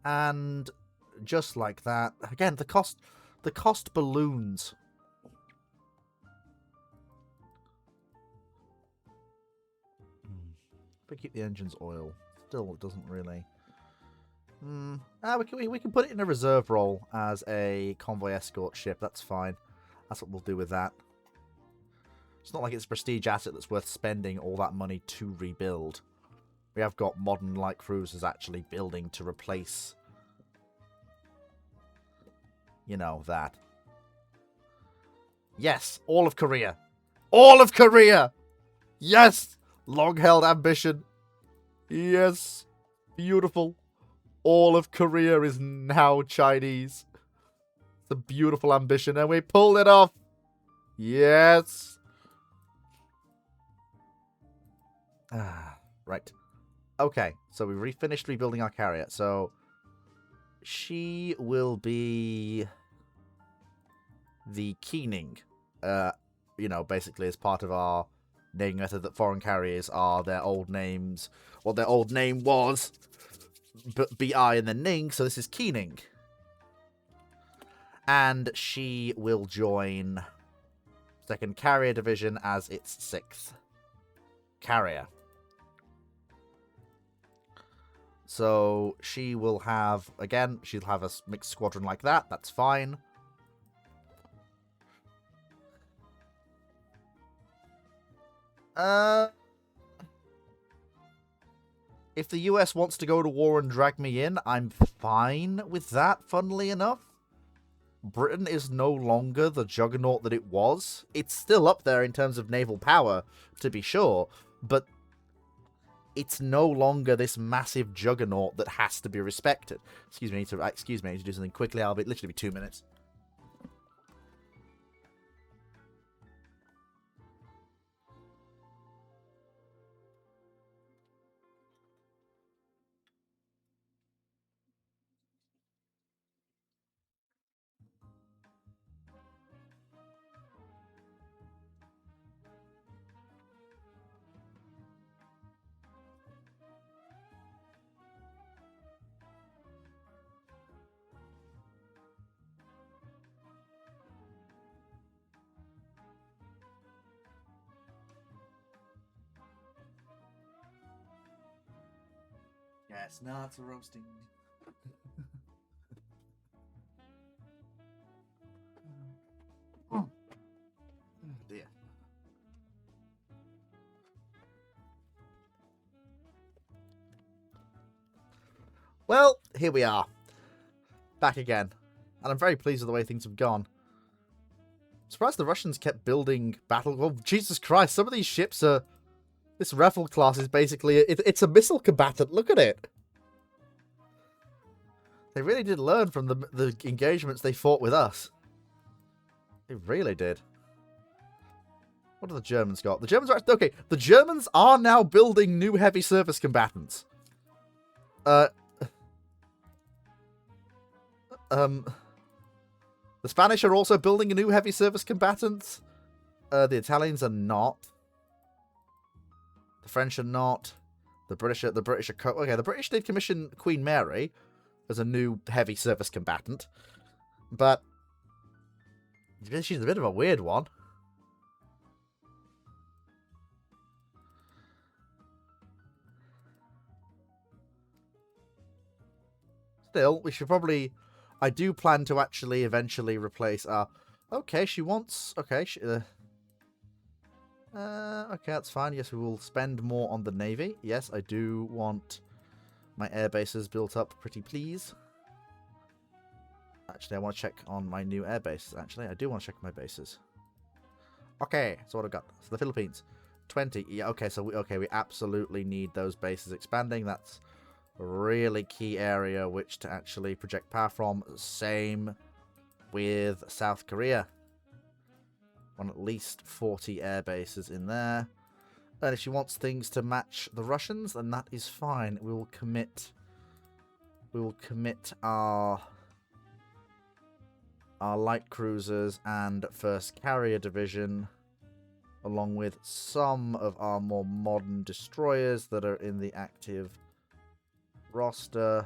And just like that, again, the cost balloons. If we keep the engine's oil, still doesn't really. We can put it in a reserve role as a convoy escort ship. That's fine. That's what we'll do with that. It's not like it's a prestige asset that's worth spending all that money to rebuild. We have got modern light cruisers actually building to replace, you know, that. Yes, all of Korea. All of Korea! Yes! Long-held ambition. Yes. Beautiful. All of Korea is now Chinese. It's a beautiful ambition, and we pulled it off. Yes. Right. Okay, so we finished rebuilding our carrier. So she will be the Keening. You know, basically as part of our naming method that foreign carriers are their old names. What their old name was. BI and then Ning, so this is Keening. And she will join 2nd Carrier Division as its 6th carrier. So she will have, again, she'll have a mixed squadron like that. That's fine. If the US wants to go to war and drag me in, I'm fine with that, funnily enough. Britain is no longer the juggernaut that it was. It's still up there in terms of naval power, to be sure, but it's no longer this massive juggernaut that has to be respected. Excuse me, I need to do something quickly. I'll literally be 2 minutes. Yes, nuts are roasting. Oh dear. Well, here we are. Back again. And I'm very pleased with the way things have gone. I'm surprised the Russians kept building battle... Well, Jesus Christ, some of these ships are... This Raffle class is basically... It's a missile combatant. Look at it. They really did learn from the engagements they fought with us. They really did. What have the Germans got? The Germans are... Okay, the Germans are now building new heavy surface combatants. The Spanish are also building a new heavy surface combatant. The Italians are not. The French are not. The British are... Okay, the British did commission Queen Mary as a new heavy surface combatant. But she's a bit of a weird one. Still, we should probably... I do plan to actually eventually replace our... Okay, she wants... Okay, okay, that's fine. Yes, we will spend more on the Navy. Yes, I do want my air bases built up pretty please. Actually, I want to check on my new air bases. Actually, I do want to check my bases. Okay, so what I've got. So the Philippines. 20. Yeah, okay, so we absolutely need those bases expanding. That's a really key area which to actually project power from. Same with South Korea. on at least 40 air bases in there. And if she wants things to match the Russians, then that is fine. We will commit our light cruisers and first carrier division, along with some of our more modern destroyers that are in the active roster.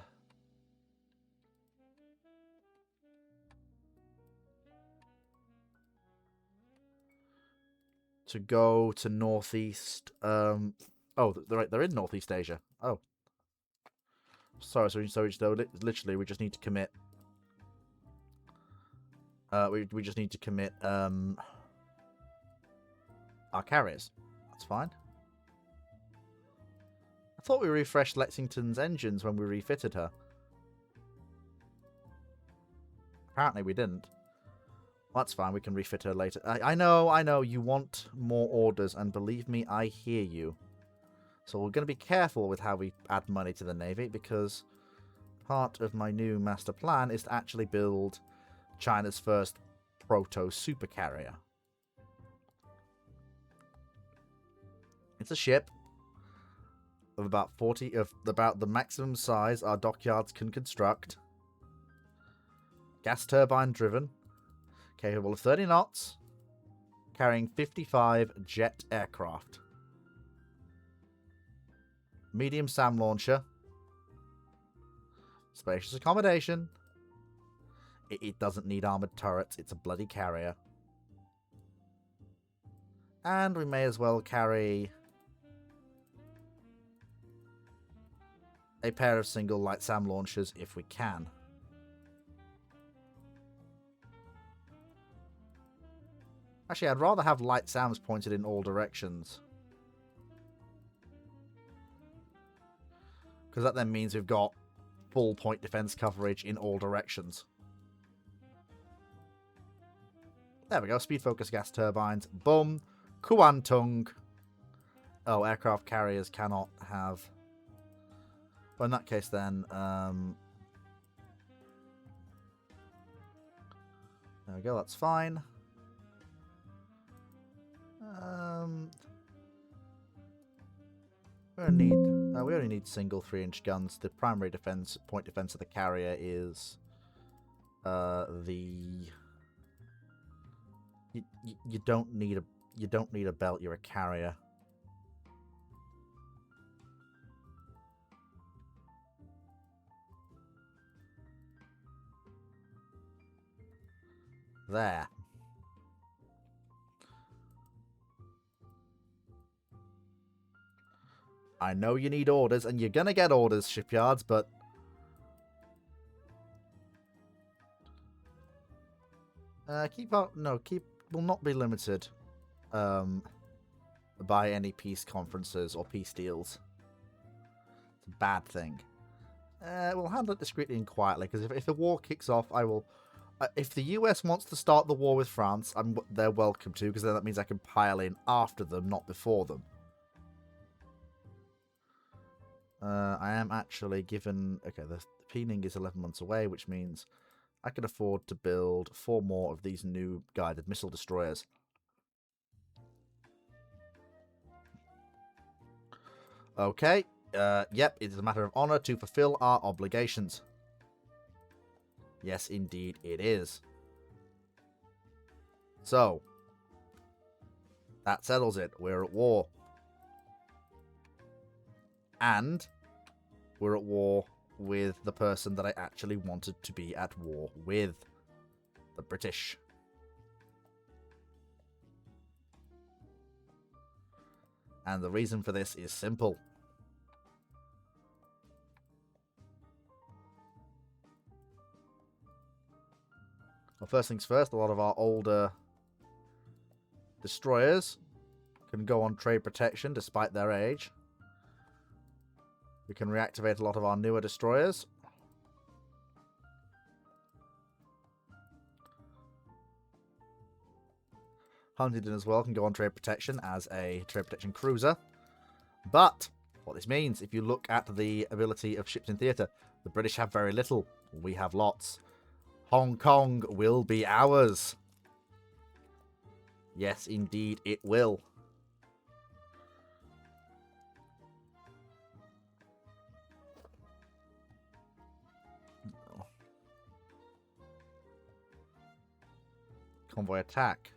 To go to Northeast. Oh, they're in Northeast Asia. Oh. Sorry, so literally we just need to commit. We just need to commit our carriers. That's fine. I thought we refreshed Lexington's engines when we refitted her. Apparently we didn't. Well, that's fine, we can refit her later. I know, you want more orders, and believe me, I hear you. So we're going to be careful with how we add money to the Navy, because part of my new master plan is to actually build China's first proto-supercarrier. It's a ship of about about the maximum size our dockyards can construct. Gas turbine driven. Capable of 30 knots. Carrying 55 jet aircraft. Medium SAM launcher. Spacious accommodation. It doesn't need armored turrets. It's a bloody carrier. And we may as well carry a pair of single light SAM launchers if we can. Actually, I'd rather have light SAMs pointed in all directions. Because that then means we've got full point defense coverage in all directions. There we go. Speed focus gas turbines. Boom. Kuantung. Oh, aircraft carriers cannot have. Well, in that case then, there we go. That's fine. We only need single 3-inch guns. The primary point defense of the carrier is you don't need a belt. You're a carrier. There. I know you need orders, and you're gonna get orders, shipyards, but will not be limited by any peace conferences or peace deals. It's a bad thing. We'll handle it discreetly and quietly, because if the war kicks off, I will. If the US wants to start the war with France, they're welcome to, because then that means I can pile in after them, not before them. I am actually given... Okay, the Pening is 11 months away, which means I can afford to build 4 more of these new guided missile destroyers. Okay. Yep, it is a matter of honor to fulfill our obligations. Yes, indeed, it is. So, that settles it. We're at war. And we're at war with the person that I actually wanted to be at war with. The British. And the reason for this is simple. Well, first things first, a lot of our older destroyers can go on trade protection despite their age. We can reactivate a lot of our newer destroyers. Huntington as well can go on trade protection as a trade protection cruiser. But what this means, if you look at the ability of ships in theatre, the British have very little. We have lots. Hong Kong will be ours. Yes, indeed, it will. Convoy attack.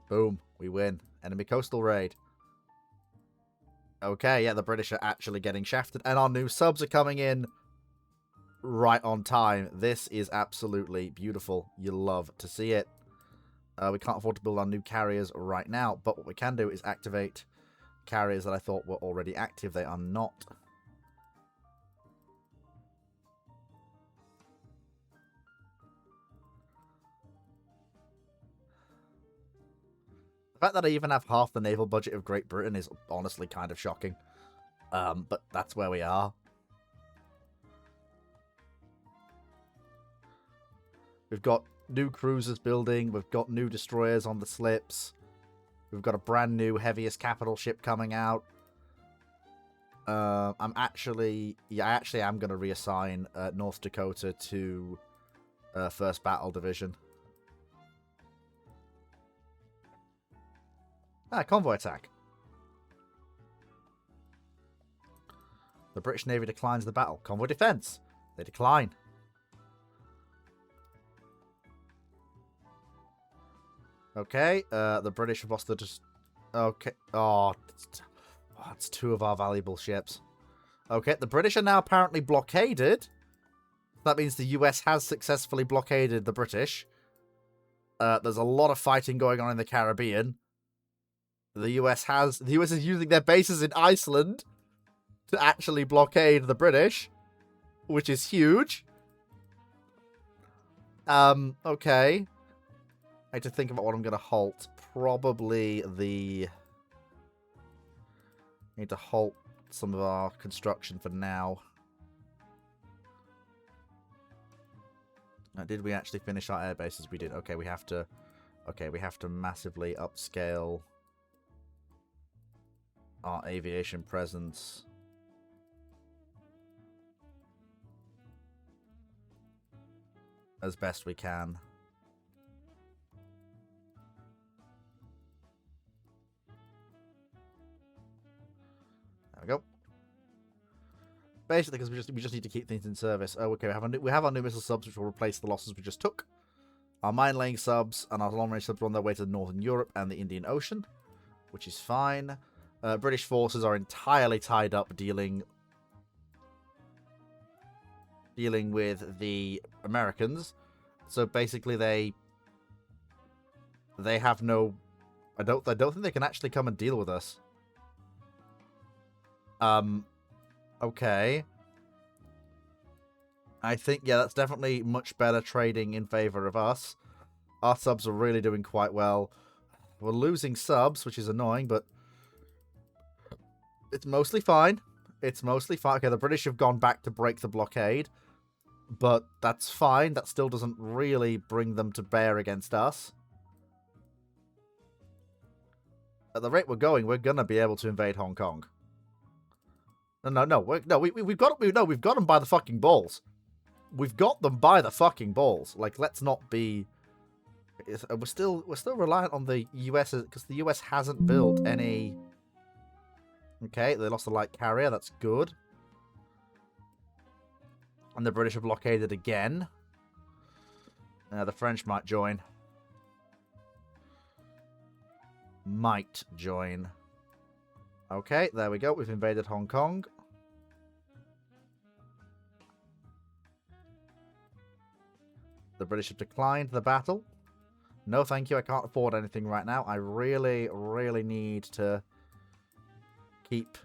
Boom. We win. Enemy coastal raid. Okay, yeah, the British are actually getting shafted, and our new subs are coming in right on time. This is absolutely beautiful. You love to see it. We can't afford to build our new carriers right now, but what we can do is activate carriers that I thought were already active. They are not. The fact that I even have half the naval budget of Great Britain is honestly kind of shocking. But that's where we are. We've got new cruisers building. We've got new destroyers on the slips. We've got a brand new heaviest capital ship coming out. I actually am going to reassign North Dakota to 1st Battle Division. Convoy attack. The British Navy declines the battle. Convoy defense. They decline. Okay, the British have lost the... Okay. Oh, it's 2 of our valuable ships. Okay, the British are now apparently blockaded. That means the US has successfully blockaded the British. There's a lot of fighting going on in the Caribbean. The US is using their bases in Iceland to actually blockade the British, which is huge. Okay. I had to think about what I'm going to halt. Probably the... I need to halt some of our construction for now. Did we actually finish our air bases? We did. Okay, we have to... Okay, we have to massively upscale our aviation presence. As best we can. There we go. Basically, because we just need to keep things in service. Oh, okay. We have our new missile subs, which will replace the losses we just took. Our mine-laying subs and our long-range subs are on their way to Northern Europe and the Indian Ocean, which is fine. British forces are entirely tied up dealing with the Americans. So basically, they have no. I don't think they can actually come and deal with us. Okay. I think, yeah, that's definitely much better trading in favor of us. Our subs are really doing quite well. We're losing subs, which is annoying, but it's mostly fine. It's mostly fine. Okay, the British have gone back to break the blockade, but that's fine. That still doesn't really bring them to bear against us. At the rate we're going, we're gonna be able to invade Hong Kong. We've got them by the fucking balls. We've got them by the fucking balls. Like, let's not be. We're still reliant on the US because the US hasn't built any. Okay, they lost the light carrier. That's good. And the British are blockaded again. The French might join. Might join. Okay, there we go. We've invaded Hong Kong. The British have declined the battle. No, thank you. I can't afford anything right now. I really, really need to keep...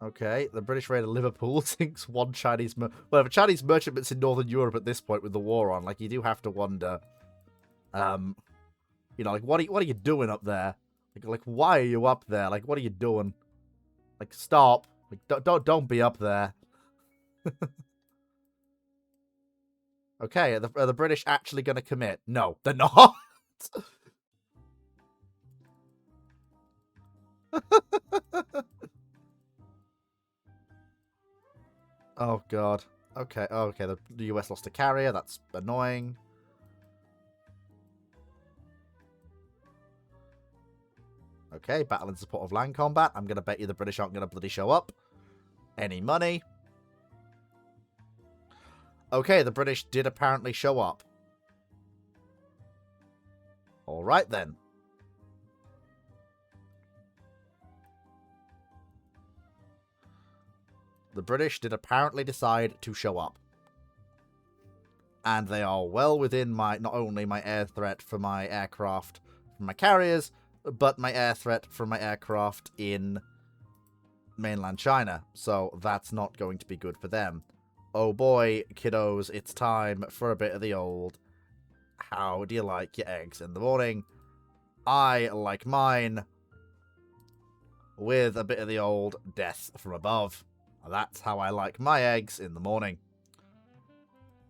Okay, the British raided Liverpool sinks one Chinese... Well, if a Chinese merchantman's in Northern Europe at this point with the war on, like, you do have to wonder... you know, like, what are you doing up there? Like, why are you up there? Like, what are you doing? Like, stop. Like, don't be up there. Okay, are the British actually going to commit? No, they're not. Oh, God. Okay, okay, the US lost a carrier. That's annoying. Okay, battle in support of land combat. I'm going to bet you the British aren't going to bloody show up. Any money? Okay, the British did apparently show up. Alright then. The British did apparently decide to show up. And they are well within not only my air threat for my aircraft from my carriers, but my air threat from my aircraft in mainland China. So that's not going to be good for them. Oh boy, kiddos, it's time for a bit of the old, how do you like your eggs in the morning? I like mine with a bit of the old death from above. That's how I like my eggs in the morning.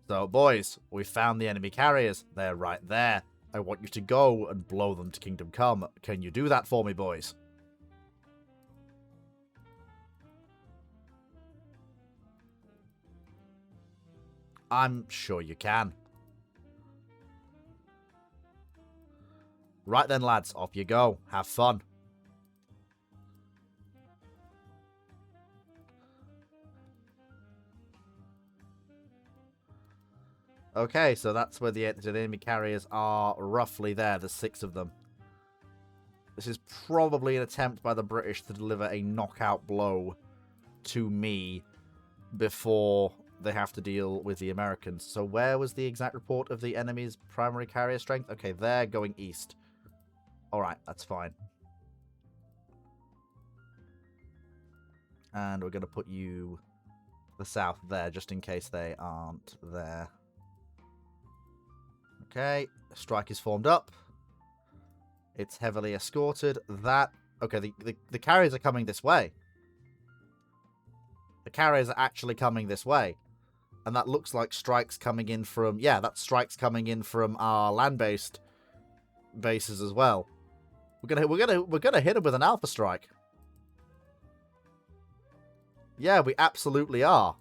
So, boys, we found the enemy carriers. They're right there. I want you to go and blow them to Kingdom Come. Can you do that for me, boys? I'm sure you can. Right then, lads, off you go. Have fun. Okay, so that's where the enemy carriers are roughly there. There's 6 of them. This is probably an attempt by the British to deliver a knockout blow to me before they have to deal with the Americans. So where was the exact report of the enemy's primary carrier strength? Okay, they're going east. Alright, that's fine. And we're going to put you to the south there, just in case they aren't there. Okay, strike is formed up. It's heavily escorted. Okay, the carriers are coming this way. The carriers are actually coming this way. And that looks like strikes coming in from... Yeah, that's strikes coming in from our land-based bases as well. We're gonna hit them with an alpha strike. Yeah, we absolutely are.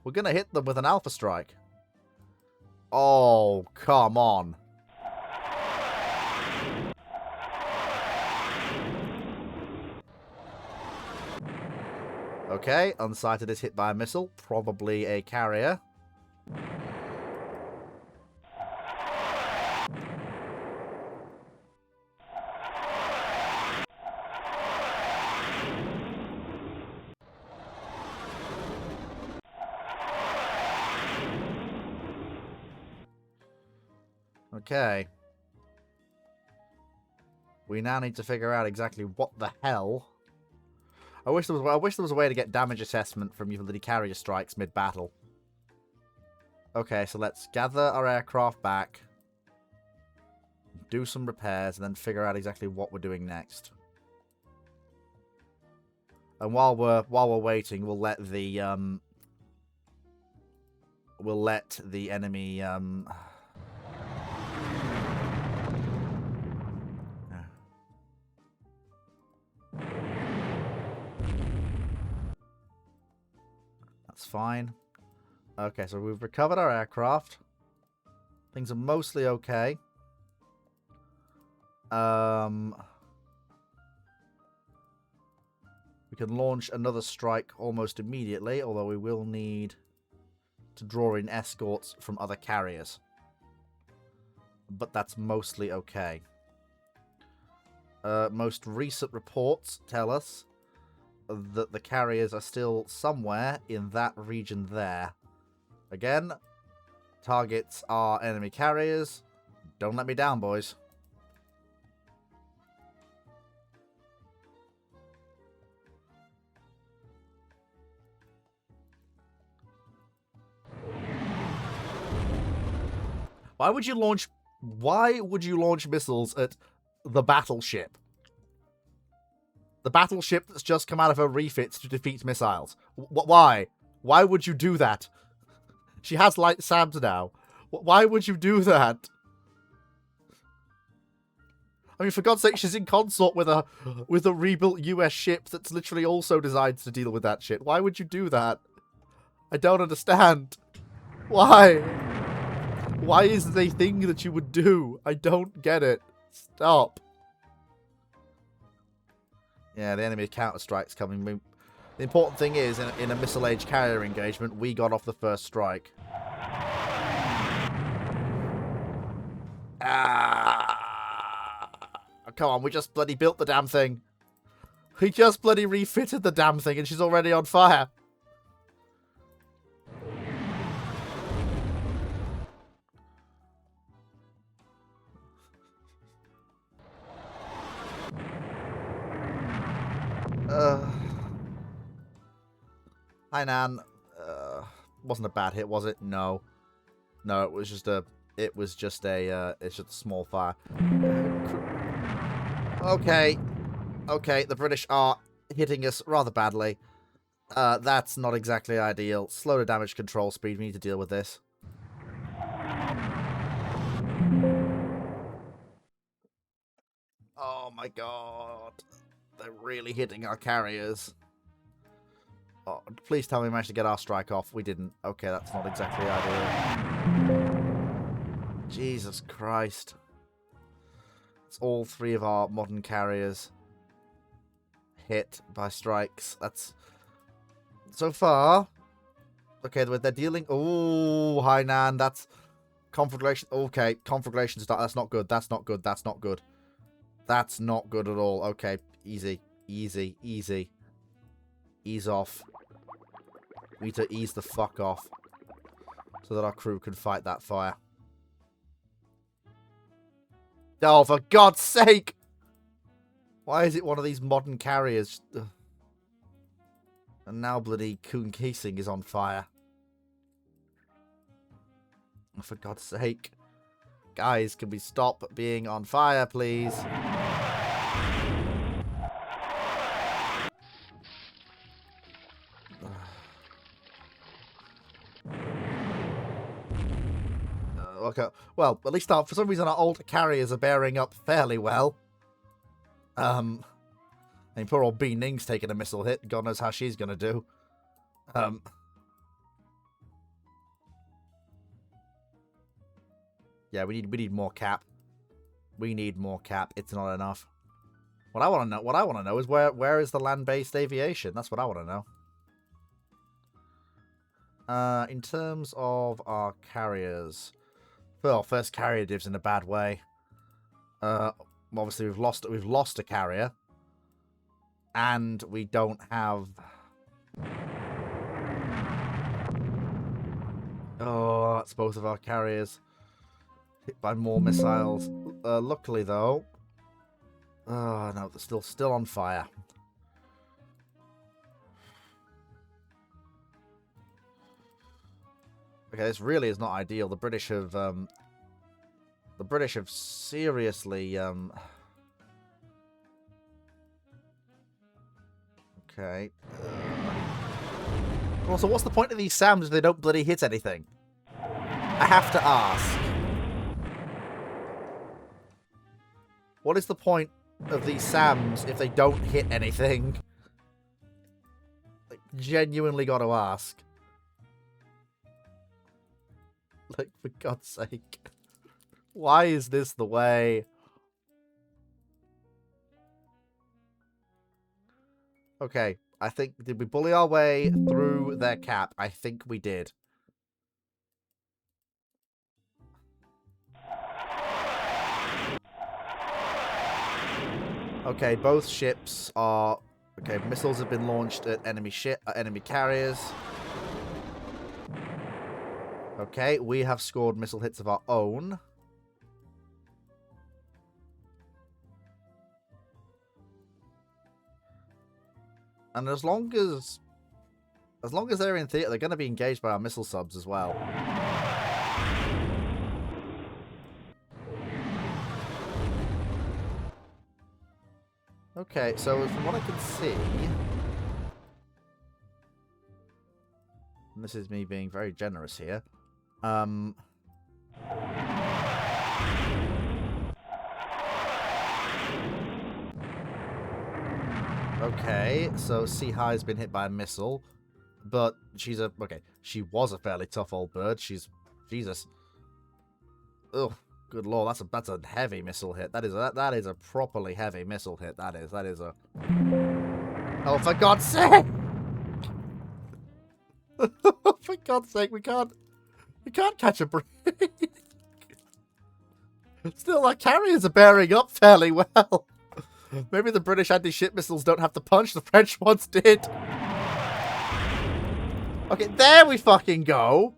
We're gonna hit them with an alpha strike. Oh, come on. Okay, Unsighted is hit by a missile. Probably a carrier. Okay. We now need to figure out exactly what the hell... I wish there was a way to get damage assessment from utility carrier strikes mid-battle. Okay, so let's gather our aircraft back, do some repairs, and then figure out exactly what we're doing next. And while we're waiting, we'll let the enemy That's fine. Okay, so we've recovered our aircraft. Things are mostly okay. We can launch another strike almost immediately, although we will need to draw in escorts from other carriers. But that's mostly okay. Most recent reports tell us that the carriers are still somewhere in that region there. Again, targets are enemy carriers. Don't let me down, boys. Why would you launch missiles at the battleship? The battleship that's just come out of her refits to defeat missiles. Why? Why would you do that? She has light SAMs now. Why would you do that? I mean, for God's sake, she's in consort with a rebuilt US ship that's literally also designed to deal with that shit. Why would you do that? I don't understand. Why? Why is it a thing that you would do? I don't get it. Stop. Yeah, the enemy counter-strike's coming. The important thing is, in a missile-age carrier engagement, we got off the first strike. Ah! Come on, we just bloody built the damn thing. We just bloody refitted the damn thing and she's already on fire. Hi, Nan. Wasn't a bad hit, was it? No. No, it was just a... it's just a small fire. Okay. Okay, the British are hitting us rather badly. That's not exactly ideal. Slow to damage control speed. We need to deal with this. Oh my god. They're really hitting our carriers. Oh, please tell me we managed to get our strike off. We didn't. Okay, that's not exactly ideal. Jesus Christ. It's all three of our modern carriers hit by strikes. That's... So far... Okay, they're dealing... Oh, hi, Nan. That's... Conflagration... Okay, conflagration start. That's not good. That's not good. That's not good. That's not good at all. Okay, easy. Easy. Easy. Ease off. We need to ease the fuck off. So that our crew can fight that fire. Oh, for God's sake! Why is it one of these modern carriers? Ugh. And now bloody Kuhn Casing is on fire. Oh, for God's sake. Guys, can we stop being on fire, please? Okay. Well, at least for some reason our old carriers are bearing up fairly well. I mean, poor old B Ning's taking a missile hit. God knows how she's gonna do. Yeah, we need more cap. We need more cap. It's not enough. What I want to know is where is the land-based aviation? That's what I want to know. In terms of our carriers, well, first carrier div's in a bad way. Obviously we've lost a carrier, and we don't have. Oh, that's both of our carriers hit by more missiles. Luckily though, oh no, they're still on fire. Okay, this really is not ideal. The British have seriously okay. Also, what's the point of these SAMs if they don't bloody hit anything? I have to ask. What is the point of these SAMs if they don't hit anything? Like, genuinely got to ask. Like, for God's sake. Why is this the way? Okay, I think... Did we bully our way through their cap? I think we did. Okay, both ships are... Okay, missiles have been launched at enemy carriers. Okay, we have scored missile hits of our own. And as long as they're in theater, they're going to be engaged by our missile subs as well. Okay, so from what I can see, and this is me being very generous here, okay, so Sea High has been hit by a missile. But she's a... Okay, she was a fairly tough old bird. She's... Jesus. Oh, good lord. That's a heavy missile hit. That is a properly heavy missile hit. That is a... Oh, for God's sake! For God's sake, we can't catch a break. Still, our carriers are bearing up fairly well. Maybe the British anti-ship missiles don't have the punch the French ones did. Okay, there we fucking go.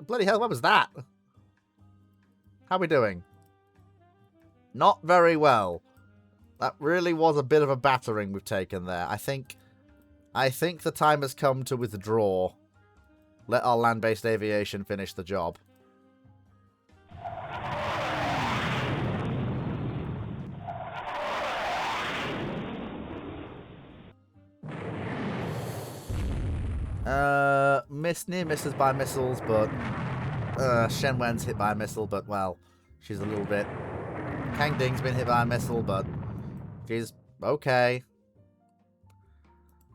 Bloody hell, what was that? How are we doing? Not very well. That really was a bit of a battering we've taken there. I think the time has come to withdraw. Let our land-based aviation finish the job. Near misses by missiles, but Shen Wen's hit by a missile, but well, she's a little bit. Kang Ding's been hit by a missile, but she's okay.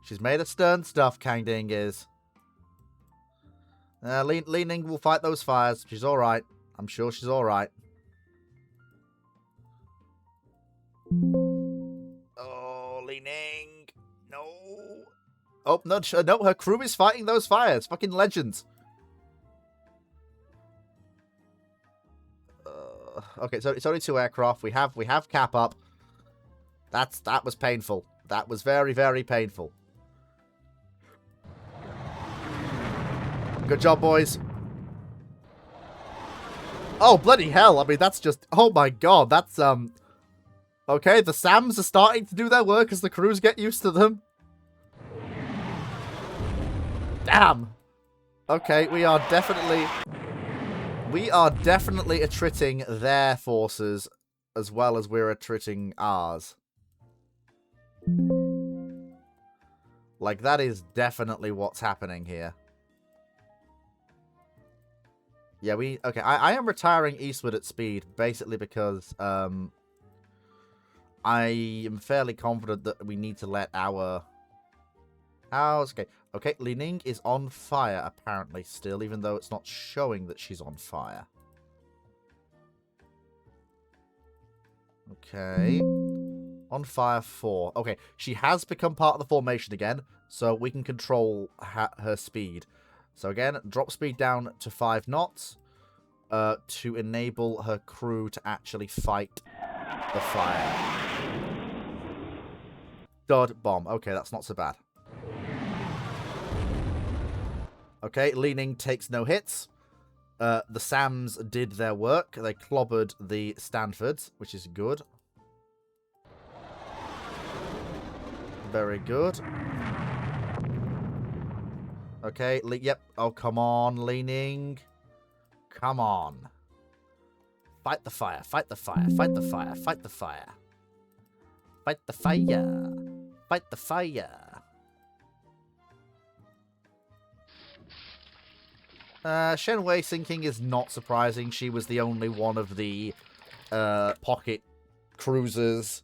She's made of stern stuff, Kang Ding is. Li Ning will fight those fires. She's alright. I'm sure she's alright. Oh, Li Ning. No. Oh, no, no, her crew is fighting those fires. Fucking legends. Okay, so it's only 2 aircraft. We have cap up. That was painful. That was very, very painful. Good job, boys. Oh, bloody hell. I mean, that's just... Oh, my God. That's, okay, the SAMs are starting to do their work as the crews get used to them. Damn. Okay, we are definitely attriting their forces as well as we're attriting ours. Like, that is definitely what's happening here. Yeah, okay, I am retiring eastward at speed, basically because, I am fairly confident that we need to let our... Okay. Okay, Li Ning is on fire, apparently, still, even though it's not showing that she's on fire. Okay. On fire 4. Okay, she has become part of the formation again, so we can control her speed. So again, drop speed down to 5 knots to enable her crew to actually fight the fire. Dud bomb. Okay, that's not so bad. Okay, Li Ning takes no hits. The SAMs did their work. They clobbered the Stanfords, which is good. Very good. Okay, yep. Oh, come on, Li Ning. Come on. Fight the fire, fight the fire, fight the fire, fight the fire. Fight the fire. Fight the fire. Shen Wei sinking is not surprising. She was the only one of the pocket cruisers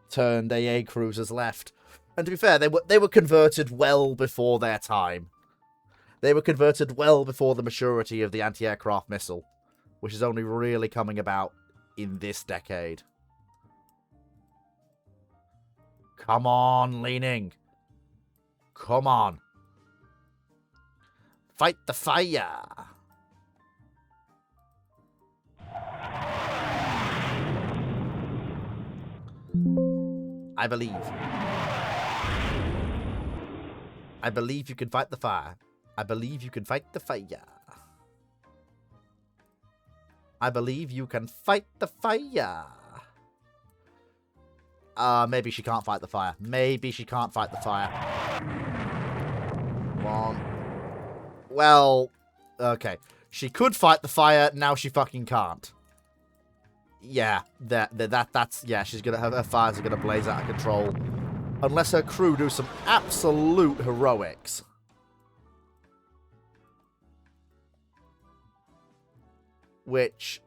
turned AA cruisers left. And to be fair, they were converted well before their time. They were converted well before the maturity of the anti-aircraft missile, which is only really coming about in this decade. Come on, Li Ning. Come on. Fight the fire. I believe. I believe you can fight the fire. I believe you can fight the fire. I believe you can fight the fire. Maybe she can't fight the fire. Maybe she can't fight the fire. Come on. Well, okay. She could fight the fire, now she fucking can't. Yeah, that's yeah, she's gonna have her fires are gonna blaze out of control. Unless her crew do some absolute heroics. Which...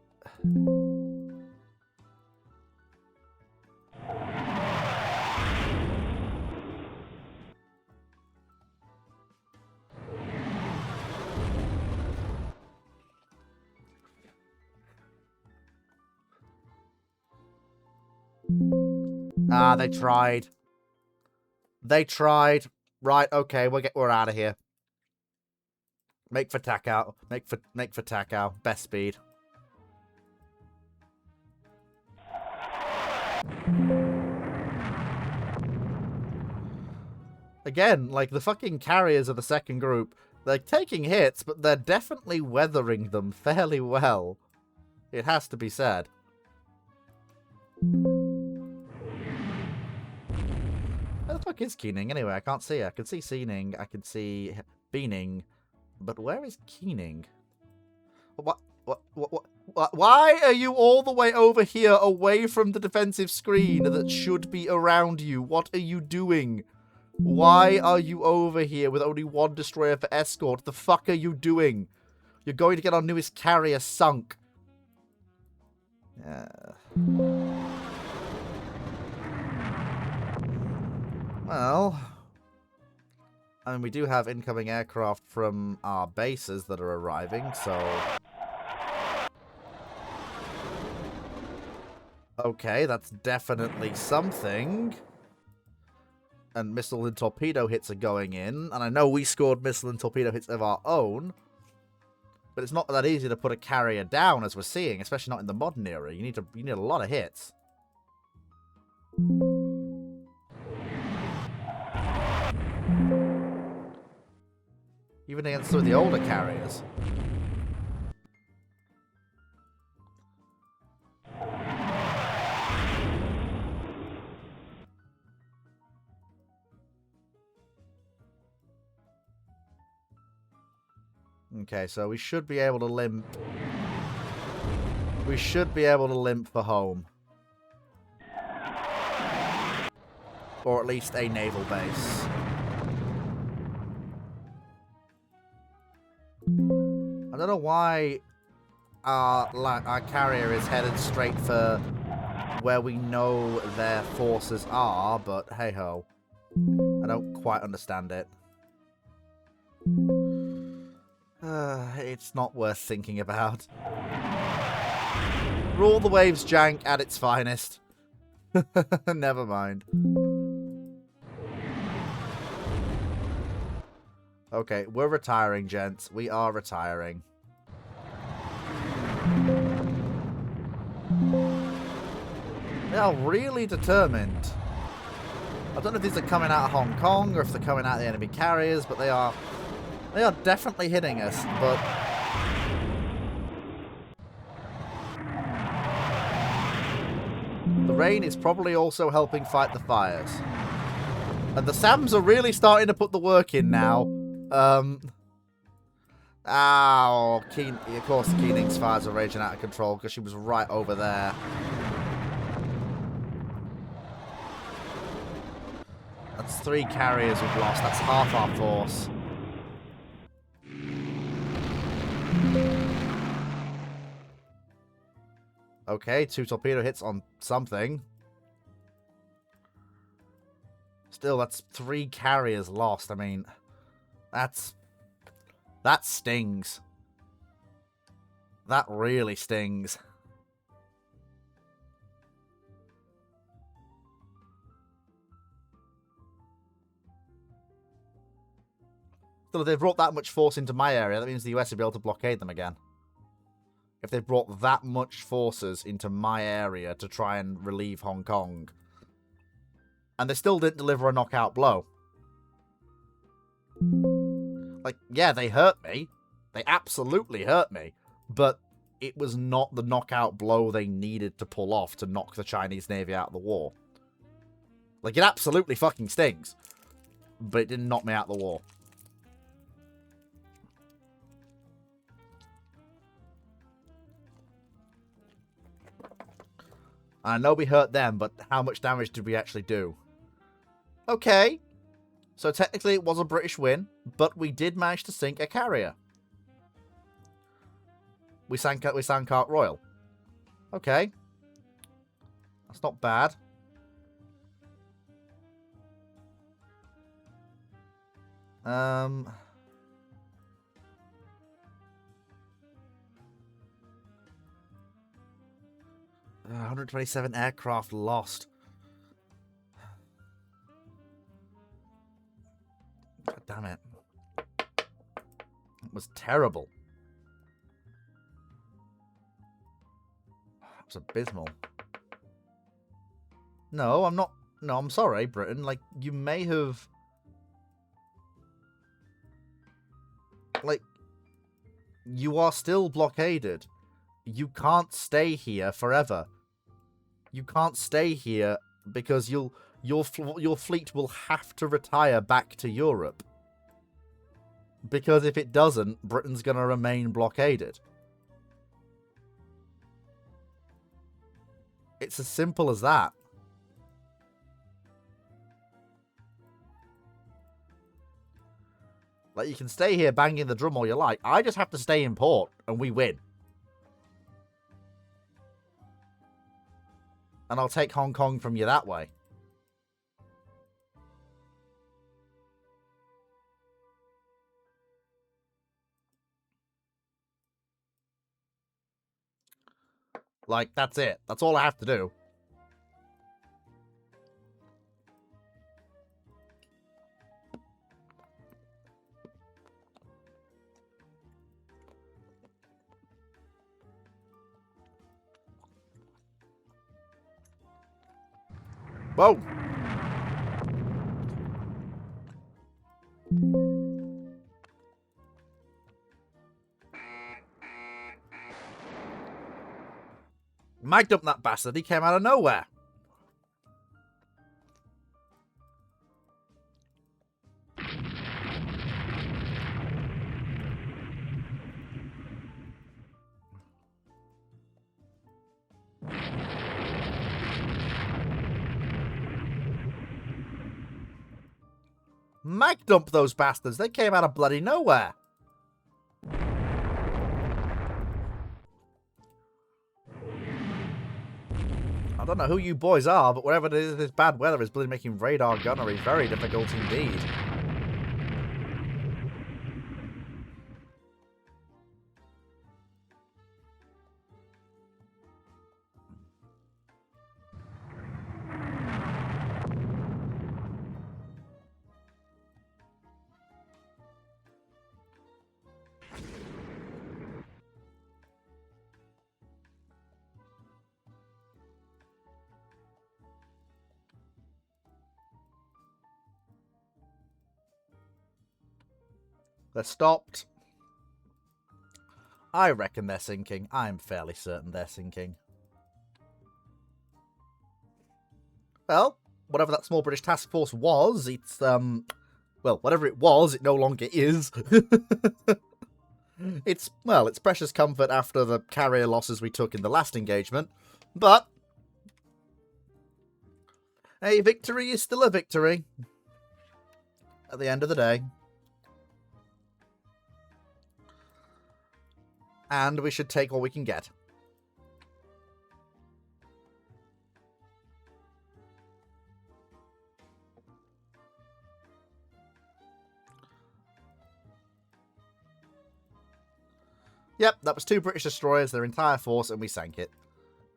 Ah, they tried. They tried. Right, okay, we're out of here. Make for Takao. Make for Takao. Best speed. Again, like, the fucking carriers of the second group, they're taking hits, but they're definitely weathering them fairly well. It has to be said. Where the fuck is Keening anyway? I can't see her. I can see Seening. I can see Beaning. But where is Keening? What? Why are you all the way over here away from the defensive screen that should be around you? What are you doing? Why are you over here with only one destroyer for escort? The fuck are you doing? You're going to get our newest carrier sunk. Well, I mean, we do have incoming aircraft from our bases that are arriving, so... Okay, that's definitely something. And missile and torpedo hits are going in. And I know we scored missile and torpedo hits of our own. But it's not that easy to put a carrier down, as we're seeing, especially not in the modern era. You need a lot of hits. Even against some of the older carriers. Okay, so we should be able to limp. We should be able to limp for home. Or at least a naval base. I don't know why our carrier is headed straight for where we know their forces are, but hey-ho. I don't quite understand it. It's not worth thinking about. Rule the Waves jank at its finest. Never mind. Okay, we're retiring, gents. We are retiring. They are really determined. I don't know if these are coming out of Hong Kong or if they're coming out of the enemy carriers, but they are definitely hitting us, but... The rain is probably also helping fight the fires. And the SAMs are really starting to put the work in now. Of course Keening's fires are raging out of control because she was right over there. That's 3 carriers we've lost. That's half our force. Okay, 2 torpedo hits on something. Still, that's 3 carriers lost. I mean, that stings. That really stings. Still, if they've brought that much force into my area, that means the US will be able to blockade them again. If they've brought that much forces into my area to try and relieve Hong Kong. And they still didn't deliver a knockout blow. Like, yeah, they hurt me. They absolutely hurt me. But it was not the knockout blow they needed to pull off to knock the Chinese Navy out of the war. Like, it absolutely fucking stings. But it didn't knock me out of the war. I know we hurt them, but how much damage did we actually do? Okay. So technically it was a British win, but we did manage to sink a carrier. We sank Ark Royal. Okay. That's not bad. Um... 127 aircraft lost. damn it. It was terrible. It was abysmal. No, I'm not. No, I'm sorry, Britain. Like, you may have... Like, you are still blockaded. You can't stay here forever. You can't stay here because your fleet will have to retire back to Europe. Because if it doesn't, Britain's going to remain blockaded. It's as simple as that. Like, you can stay here banging the drum all you like. I just have to stay in port, and we win. And I'll take Hong Kong from you that way. Like, that's it. That's all I have to do. Whoa! Magged up that bastard. He came out of nowhere. Mag dump those bastards. They came out of bloody nowhere. I don't know who you boys are, but whatever it is, this bad weather is bloody making radar gunnery very difficult indeed. They're stopped. I reckon they're sinking. I'm fairly certain they're sinking. Well, whatever that small British task force was, it's, well, whatever it was, it no longer is. It's precious comfort after the carrier losses we took in the last engagement. But a victory is still a victory. At the end of the day. And we should take all we can get. Yep, that was 2 British destroyers, their entire force, and we sank it.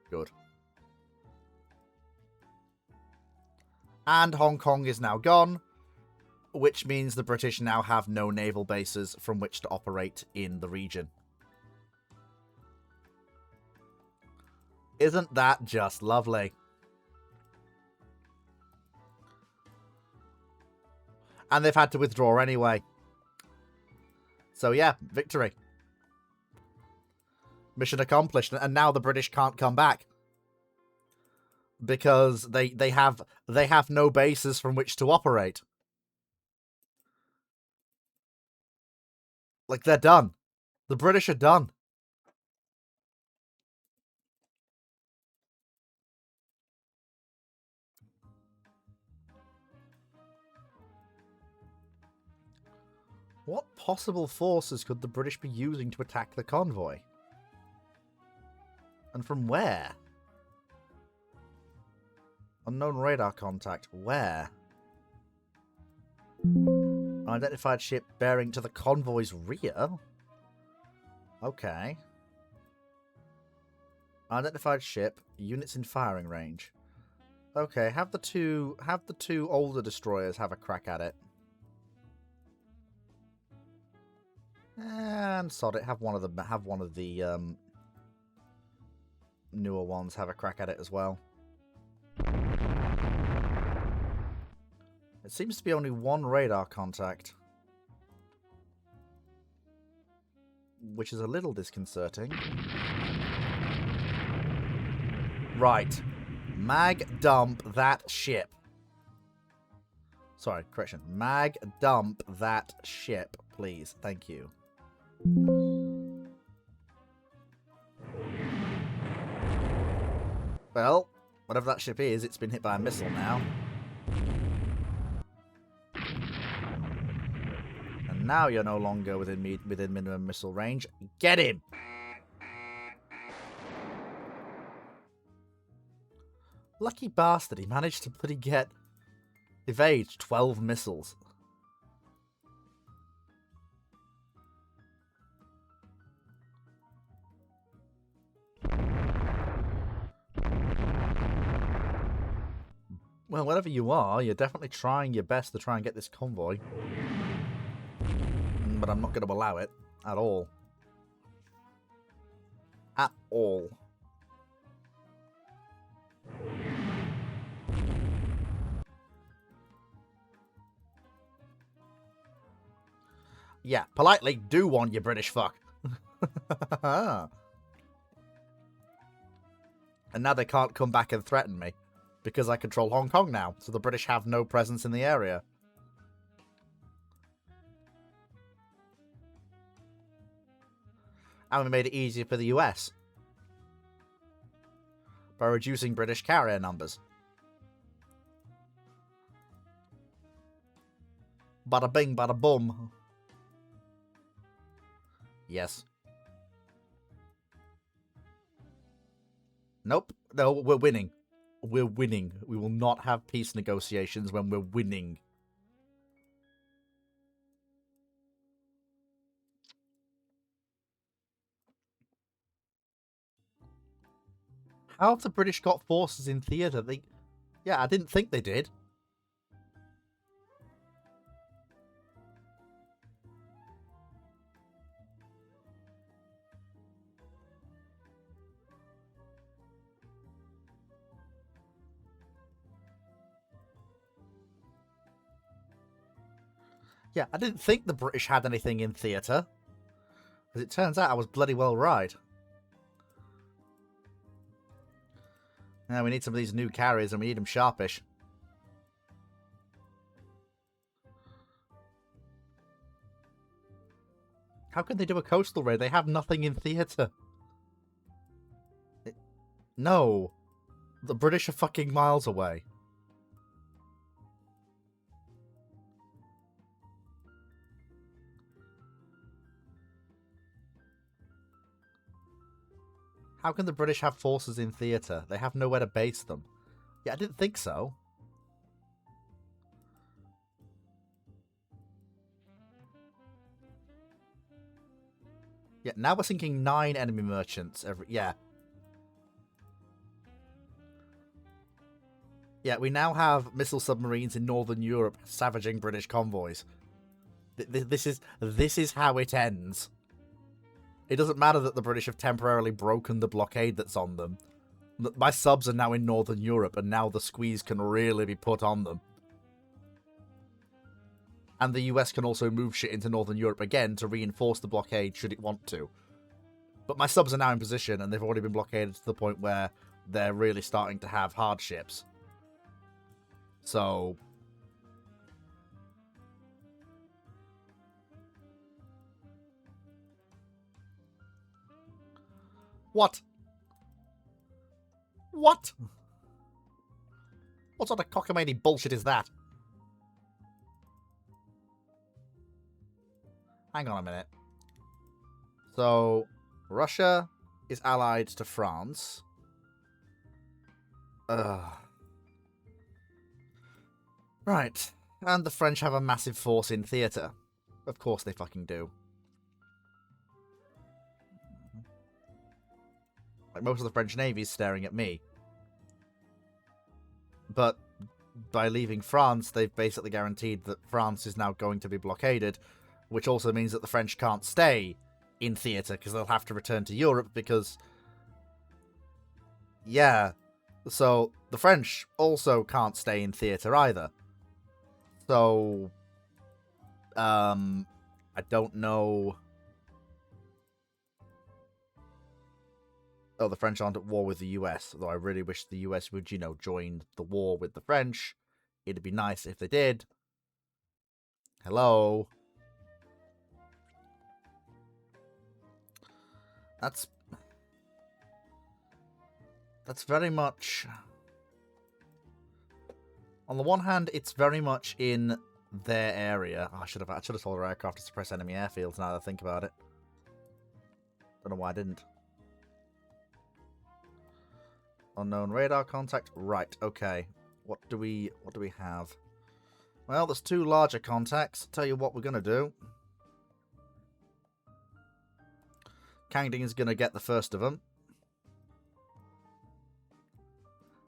Good. And Hong Kong is now gone, which means the British now have no naval bases from which to operate in the region. Isn't that just lovely? And they've had to withdraw anyway. So yeah, victory. Mission accomplished. And now the British can't come back. Because they have no bases from which to operate. Like, they're done. The British are done. What possible forces could the British be using to attack the convoy? And from where? Unknown radar contact. Where? Unidentified ship bearing to the convoy's rear? Okay. Unidentified ship. Units in firing range. Okay, have the two older destroyers have a crack at it. And sod it, have one of the newer ones have a crack at it as well. It seems to be only one radar contact, which is a little disconcerting. Right. Mag dump that ship. Sorry, correction. Mag dump that ship, please. Thank you. Well, whatever that ship is, it's been hit by a missile now. And now you're no longer within minimum missile range. Get him! Lucky bastard, he managed to bloody evade 12 missiles. Well, whatever you are, you're definitely trying your best to try and get this convoy. But I'm not going to allow it. At all. At all. Yeah, politely do one, you British fuck. And now they can't come back and threaten me. Because I control Hong Kong now, so the British have no presence in the area. And we made it easier for the US. By reducing British carrier numbers. Bada bing, bada boom. Yes. Nope. No, we're winning. We're winning. We will not have peace negotiations when we're winning. How have the British got forces in theatre? Yeah, I didn't think they did. Yeah, I didn't think the British had anything in theatre. As it turns out, I was bloody well right. Now we need some of these new carriers, and we need them sharpish. How can they do a coastal raid? They have nothing in theatre. No. The British are fucking miles away. How can the British have forces in theatre? They have nowhere to base them. Yeah, I didn't think so. Yeah, now we're sinking 9 enemy merchants every... Yeah. Yeah, we now have missile submarines in Northern Europe savaging British convoys. This is how it ends. It doesn't matter that the British have temporarily broken the blockade that's on them. My subs are now in Northern Europe, and now the squeeze can really be put on them. And the US can also move shit into Northern Europe again to reinforce the blockade should it want to. But my subs are now in position, and they've already been blockaded to the point where they're really starting to have hardships. So... What? What? What sort of cockamamie bullshit is that? Hang on a minute. So, Russia is allied to France. Right. And the French have a massive force in theatre. Of course they fucking do. Like, most of the French Navy is staring at me. But by leaving France, they've basically guaranteed that France is now going to be blockaded, which also means that the French can't stay in theatre, because they'll have to return to Europe, because... Yeah. So, the French also can't stay in theatre either. So... I don't know... Oh, the French aren't at war with the US, though I really wish the US would, you know, join the war with the French. It'd be nice if they did. Hello? That's very much... On the one hand, it's very much in their area. Oh, I should have told our aircraft to suppress enemy airfields now that I think about it. Don't know why I didn't. Unknown radar contact. Right, okay. What do we have? Well, there's 2 larger contacts. Tell you what we're gonna do. Kangding is gonna get the first of them.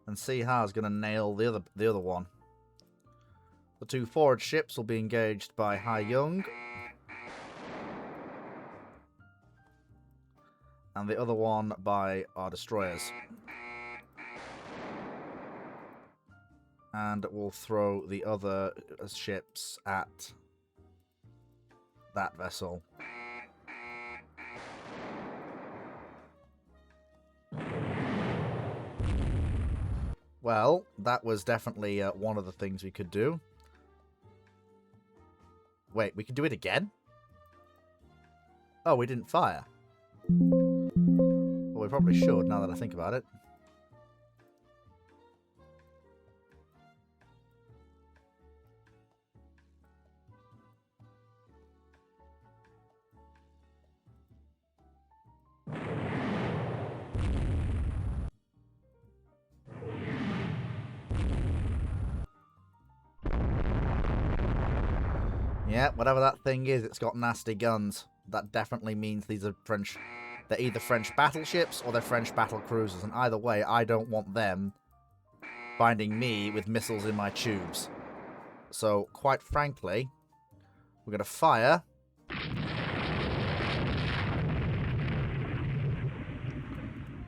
And Siha is gonna nail the other one. The 2 forward ships will be engaged by Hai Young. And the other one by our destroyers. And we'll throw the other ships at that vessel. Well, that was definitely one of the things we could do. Wait, we can do it again? Oh, we didn't fire. Well, we probably should, now that I think about it. Yeah, whatever that thing is, it's got nasty guns. That definitely means these are French... They're either French battleships or they're French battle cruisers. And either way, I don't want them finding me with missiles in my tubes. So, quite frankly, we're going to fire.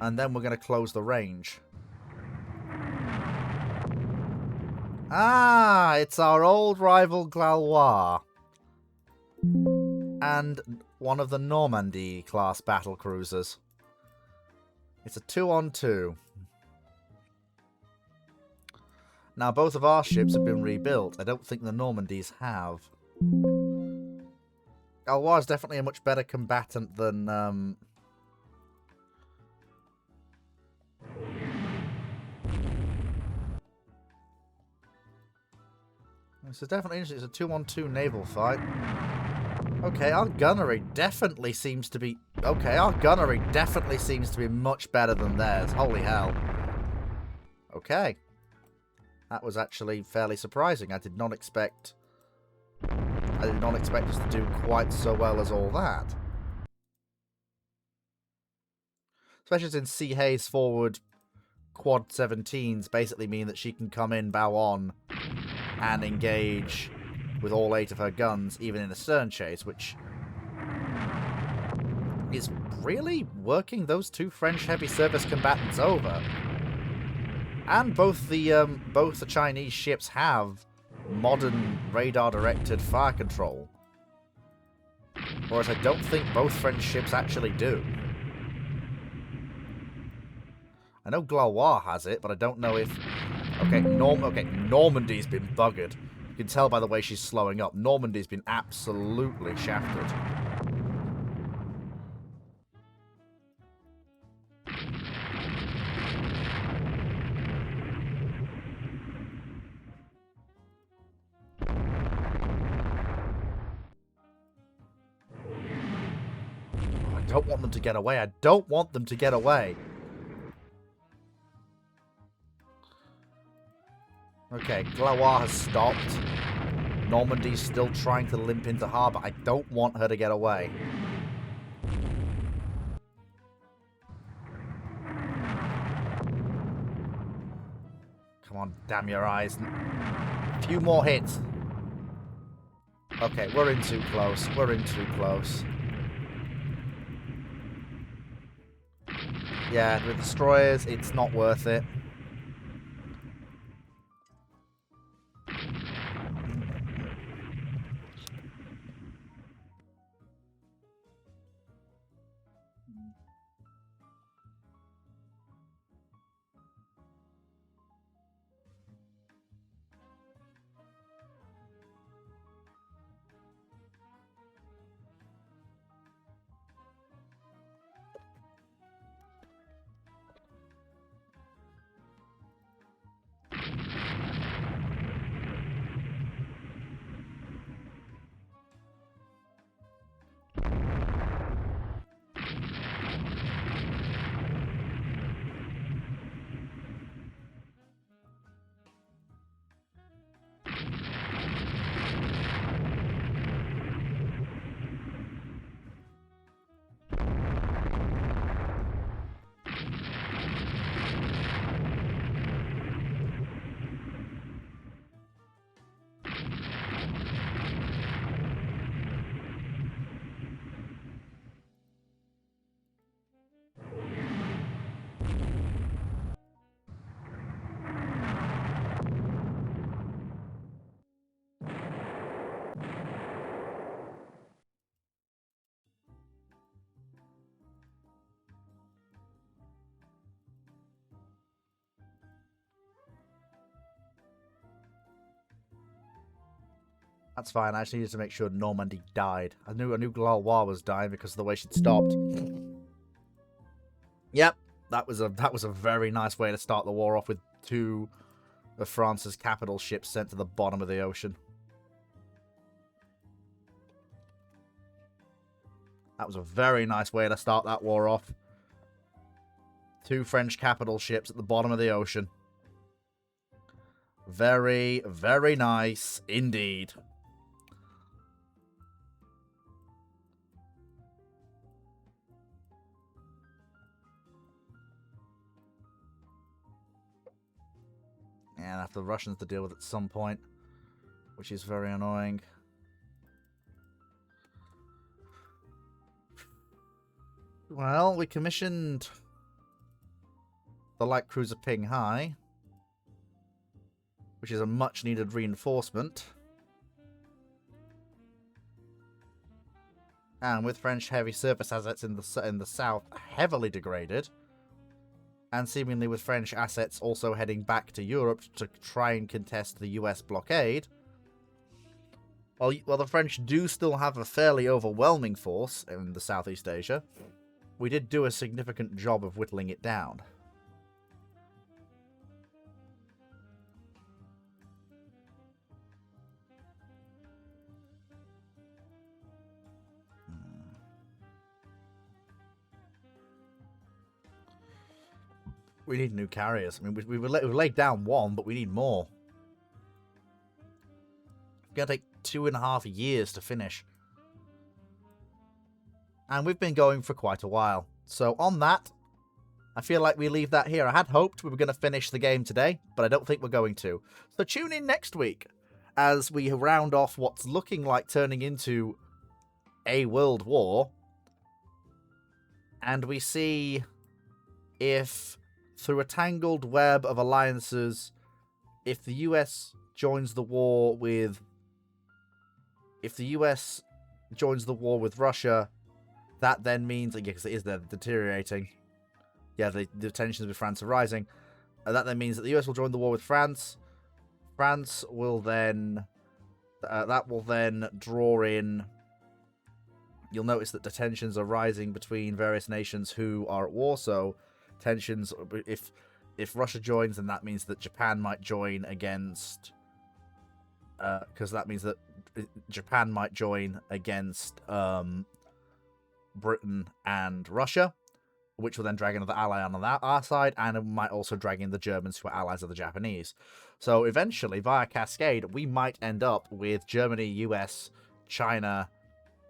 And then we're going to close the range. Ah, it's our old rival Galois. And one of the Normandy-class battle cruisers. It's a 2-on-2. Now, both of our ships have been rebuilt. I don't think the Normandies have. Galois is definitely a much better combatant than... This is definitely interesting. It's a 2-on-2 naval fight. Okay, our gunnery definitely seems to be... Okay, our gunnery definitely seems to be much better than theirs. Holy hell. Okay. That was actually fairly surprising. I did not expect us to do quite so well as all that. Especially since C. Hayes' forward quad 17s basically mean that she can come in, bow on, and engage with all 8 of her guns, even in a stern chase, which is really working those 2 French heavy service combatants over. And both the Chinese ships have modern radar-directed fire control, whereas I don't think both French ships actually do. I know Galois has it, but I don't know if... Okay, Normandy's been buggered. You can tell by the way she's slowing up. Normandy's been absolutely shafted. Oh, I don't want them to get away. I don't want them to get away. Okay, Galois has stopped. Normandy's still trying to limp into harbour. I don't want her to get away. Come on, damn your eyes. A few more hits. Okay, we're in too close. We're in too close. Yeah, with destroyers, it's not worth it. That's fine. I just needed to make sure Normandy died. I knew Galois was dying because of the way she'd stopped. Yep, that was a very nice way to start the war off, with 2 of France's capital ships sent to the bottom of the ocean. That was a very nice way to start that war off. 2 French capital ships at the bottom of the ocean. Very, very nice indeed. And I have the Russians to deal with at some point, which is very annoying. Well, we commissioned the light cruiser Ping Hai, which is a much-needed reinforcement. And with French heavy surface assets in the south heavily degraded, and seemingly with French assets also heading back to Europe to try and contest the US blockade, while the French do still have a fairly overwhelming force in the Southeast Asia, we did do a significant job of whittling it down. We need new carriers. I mean, we've laid down 1, but we need more. It's going to take 2.5 years to finish. And we've been going for quite a while. So on that, I feel like we leave that here. I had hoped we were going to finish the game today, but I don't think we're going to. So tune in next week as we round off what's looking like turning into a world war. And we see if, through a tangled web of alliances, if the US joins the war with... If the US joins the war with Russia, that then means... Yeah, because it is, they're deteriorating. Yeah, the tensions with France are rising. That then means that the US will join the war with France. France will then... that will then draw in... You'll notice that the tensions are rising between various nations who are at war, so... Tensions, if Russia joins, then that means that Japan might join against, because that means that Japan might join against Britain and Russia, which will then drag another ally on our side, and it might also drag in the Germans, who are allies of the Japanese. So eventually, via cascade, we might end up with Germany, US, China,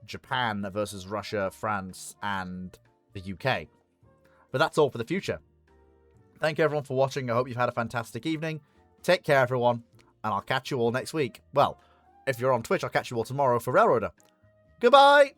Japan versus Russia, France, and the UK. But that's all for the future. Thank you everyone for watching. I hope you've had a fantastic evening. Take care everyone, and I'll catch you all next week. Well, if you're on Twitch, I'll catch you all tomorrow for Railroader. Goodbye!